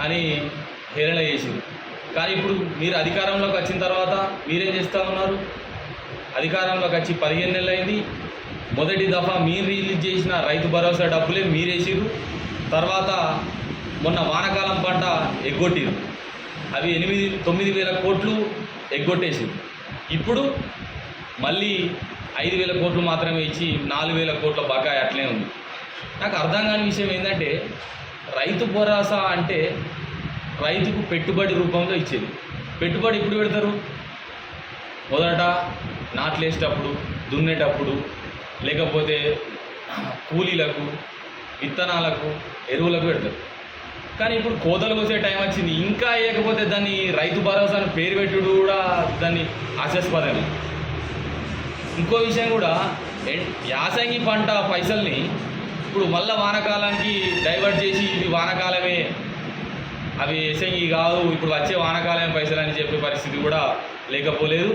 అని హేళన చేసింది. కానీ ఇప్పుడు మీరు అధికారంలోకి వచ్చిన తర్వాత మీరేం చేస్తూ ఉన్నారు? అధికారంలోకి వచ్చి 15 నెలలు అయింది. మొదటి దఫా మీరు రిలీజ్ చేసిన రైతు భరోసా డబ్బులే మీరేసిరు. తర్వాత మొన్న వానాకాలం పంట ఎగ్గొట్టిరు, అవి 9,000 కోట్లు ఎగ్గొట్టేసిరు. ఇప్పుడు మళ్ళీ 5,000 కోట్లు మాత్రమే ఇచ్చి 4,000 కోట్ల బకాయి అట్లే ఉంది. నాకు అర్థం కాని విషయం ఏంటంటే, రైతు భరోసా అంటే రైతుకు పెట్టుబడి రూపంలో ఇచ్చేది. పెట్టుబడి ఎప్పుడు పెడతారు? మొదట నాట్లేసేటప్పుడు, దున్నేటప్పుడు, లేకపోతే కూలీలకు, విత్తనాలకు, ఎరువులకు పెడతారు. కానీ ఇప్పుడు కోతలు కోసే టైం వచ్చింది, ఇంకా వేయకపోతే దాన్ని రైతు భరోసాను పేరు పెట్టుడు కూడా దాన్ని ఆశాస్పదమే. ఇంకో విషయం కూడా, యాసంగి పంట పైసల్ని ఇప్పుడు మళ్ళీ వానాకాలానికి డైవర్ట్ చేసి ఇవి వానాకాలమే, అవి యాసంగి కాదు, ఇప్పుడు వచ్చే వానాకాలమే పైసలు అని చెప్పే పరిస్థితి కూడా లేకపోలేదు.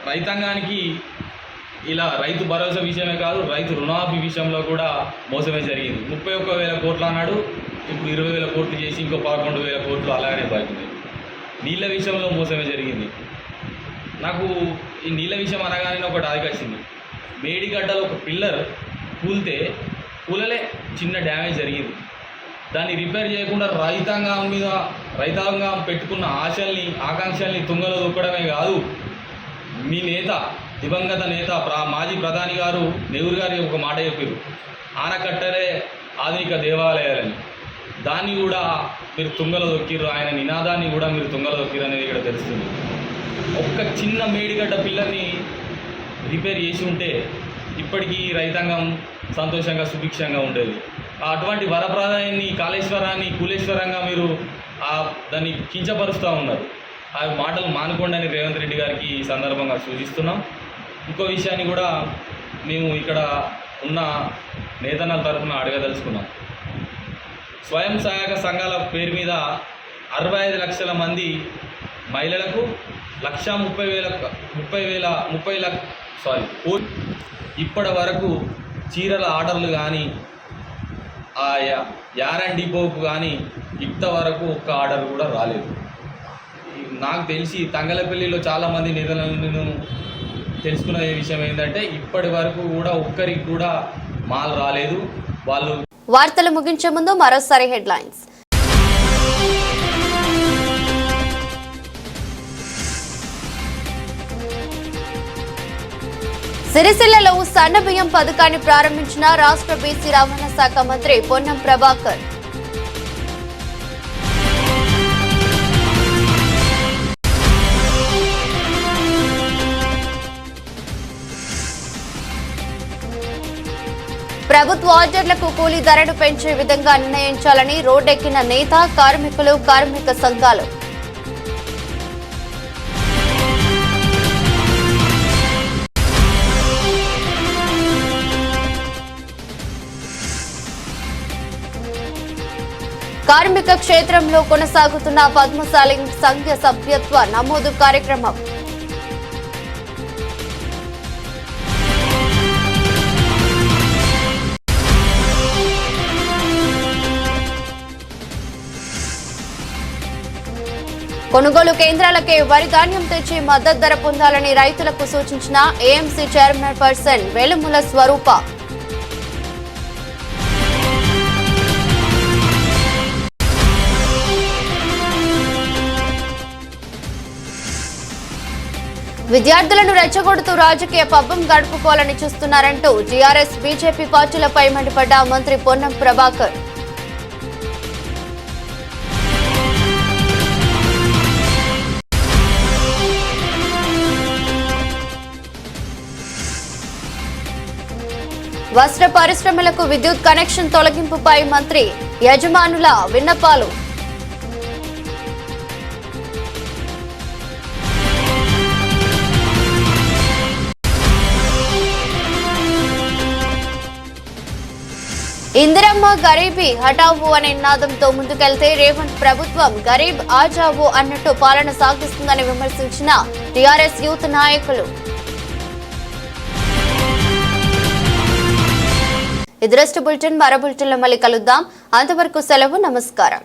రైతాంగానికి ఇలా రైతు భరోసా విషయమే కాదు, రైతు రుణమాఫీ విషయంలో కూడా మోసమే జరిగింది. 31,000 కోట్లు అన్నాడు, ఇప్పుడు 20,000 కోట్లు చేసి ఇంకో 11,000 కోట్లు అలాగనే బాగుంది. నీళ్ళ విషయంలో మోసమే జరిగింది. నాకు ఈ నీళ్ళ విషయం అనగానే ఒకటి ఆదికొచ్చింది. మేడిగడ్డలో ఒక పిల్లర్ కూలలే చిన్న డ్యామేజ్ జరిగింది. దాన్ని రిపేర్ చేయకుండా రైతాంగం పెట్టుకున్న ఆశల్ని, ఆకాంక్షల్ని తుంగలో దొక్కడమే కాదు, మీ నేత, దివంగత నేత మాజీ ప్రధాని గారు నెహ్రూ గారు ఒక మాట చెప్పారు, ఆనకట్టలే ఆధునిక దేవాలయాలని. దాన్ని కూడా మీరు తుంగలో దొక్కిర్రు, ఆయన నినాదాన్ని కూడా మీరు తుంగలో దొక్కిర్రు అనేది ఇక్కడ తెలుస్తుంది. ఒక్క చిన్న మేడిగడ్డ పిల్లర్ని రిపేర్ చేసి ఉంటే ఇప్పటికీ రైతాంగం సంతోషంగా సుభిక్షంగా ఉండేది. అటువంటి వరప్రదాయాన్ని, కాళేశ్వరాన్ని కులేశ్వరంగా మీరు దాన్ని కించపరుస్తూ ఉన్నారు. ఆ మాటలు మానుకోండి అని రేవంత్ రెడ్డి గారికి ఈ సందర్భంగా సూచిస్తున్నాం. ఇంకో విషయాన్ని కూడా మేము ఇక్కడ ఉన్న నేతన్నల తరఫున అడగదలుచుకున్నాం. స్వయం సహాయక సంఘాల పేరు మీద 65 లక్షల మంది మహిళలకు 1,30,000 ఇప్పటి వరకు చీరల ఆర్డర్లు కానీ, ఆ యారన్ డిపోకు కానీ ఇంతవరకు ఒక్క ఆర్డర్ కూడా రాలేదు. నాకు తెలిసి తంగలపల్లిలో చాలామంది నేతలను తెలుసుకున్న విషయం ఏంటంటే, ఇప్పటి వరకు కూడా ఒక్కరికి కూడా మాల్ రాలేదు. వాళ్ళు వార్తలు ముగించే ముందు మరోసారి హెడ్లైన్స్. సిరిసిల్లలో సన్నబియ్యం పథకాన్ని ప్రారంభించిన రాష్ట్ర బీసీ రవాణా శాఖ మంత్రి పొన్నం ప్రభాకర్. ప్రభుత్వ ఆర్డర్లకు కూలీ ధరను పెంచే విధంగా నిర్ణయించాలని రోడ్డెక్కిన నేత, కార్మికులు, కార్మిక సంఘాలు. కార్మిక క్షేత్రంలో కొనసాగుతున్న పద్మశాలి సంఘ సభ్యత్వ నమోదు కార్యక్రమం. కొనుగోలు కేంద్రాలకే వరి ధాన్యం తెచ్చి మద్దతు ధర పొందాలని రైతులకు సూచించిన ఏఎంసీ చైర్మన్ పర్సన్ వేలుముల స్వరూప. విద్యార్థులను రెచ్చగొడుతూ రాజకీయ పబ్బం గడుపుకోవాలని చూస్తున్నారంటూ టీఆర్ఎస్, బీజేపీ పార్టీలపై మండిపడ్డ మంత్రి పొన్నం ప్రభాకర్. వస్త్ర పరిశ్రమలకు విద్యుత్ కనెక్షన్ తొలగింపుపై మంత్రి యజమానుల విన్నపాలు. ఇందిరమ్మ గరీబీ హఠావో అనే నినాదంతో ముందుకెళ్తే రేవంత్ ప్రభుత్వం గరీబ్ ఆజావో అన్నట్టు పాలన సాగిస్తుందని విమర్శించిన టీఆర్ఎస్ యూత్ నాయకులు. ఇది బులెటిన్. మరో బులెటిన్లో మళ్ళీ కలుద్దాం. అంతవరకు సెలవు. నమస్కారం.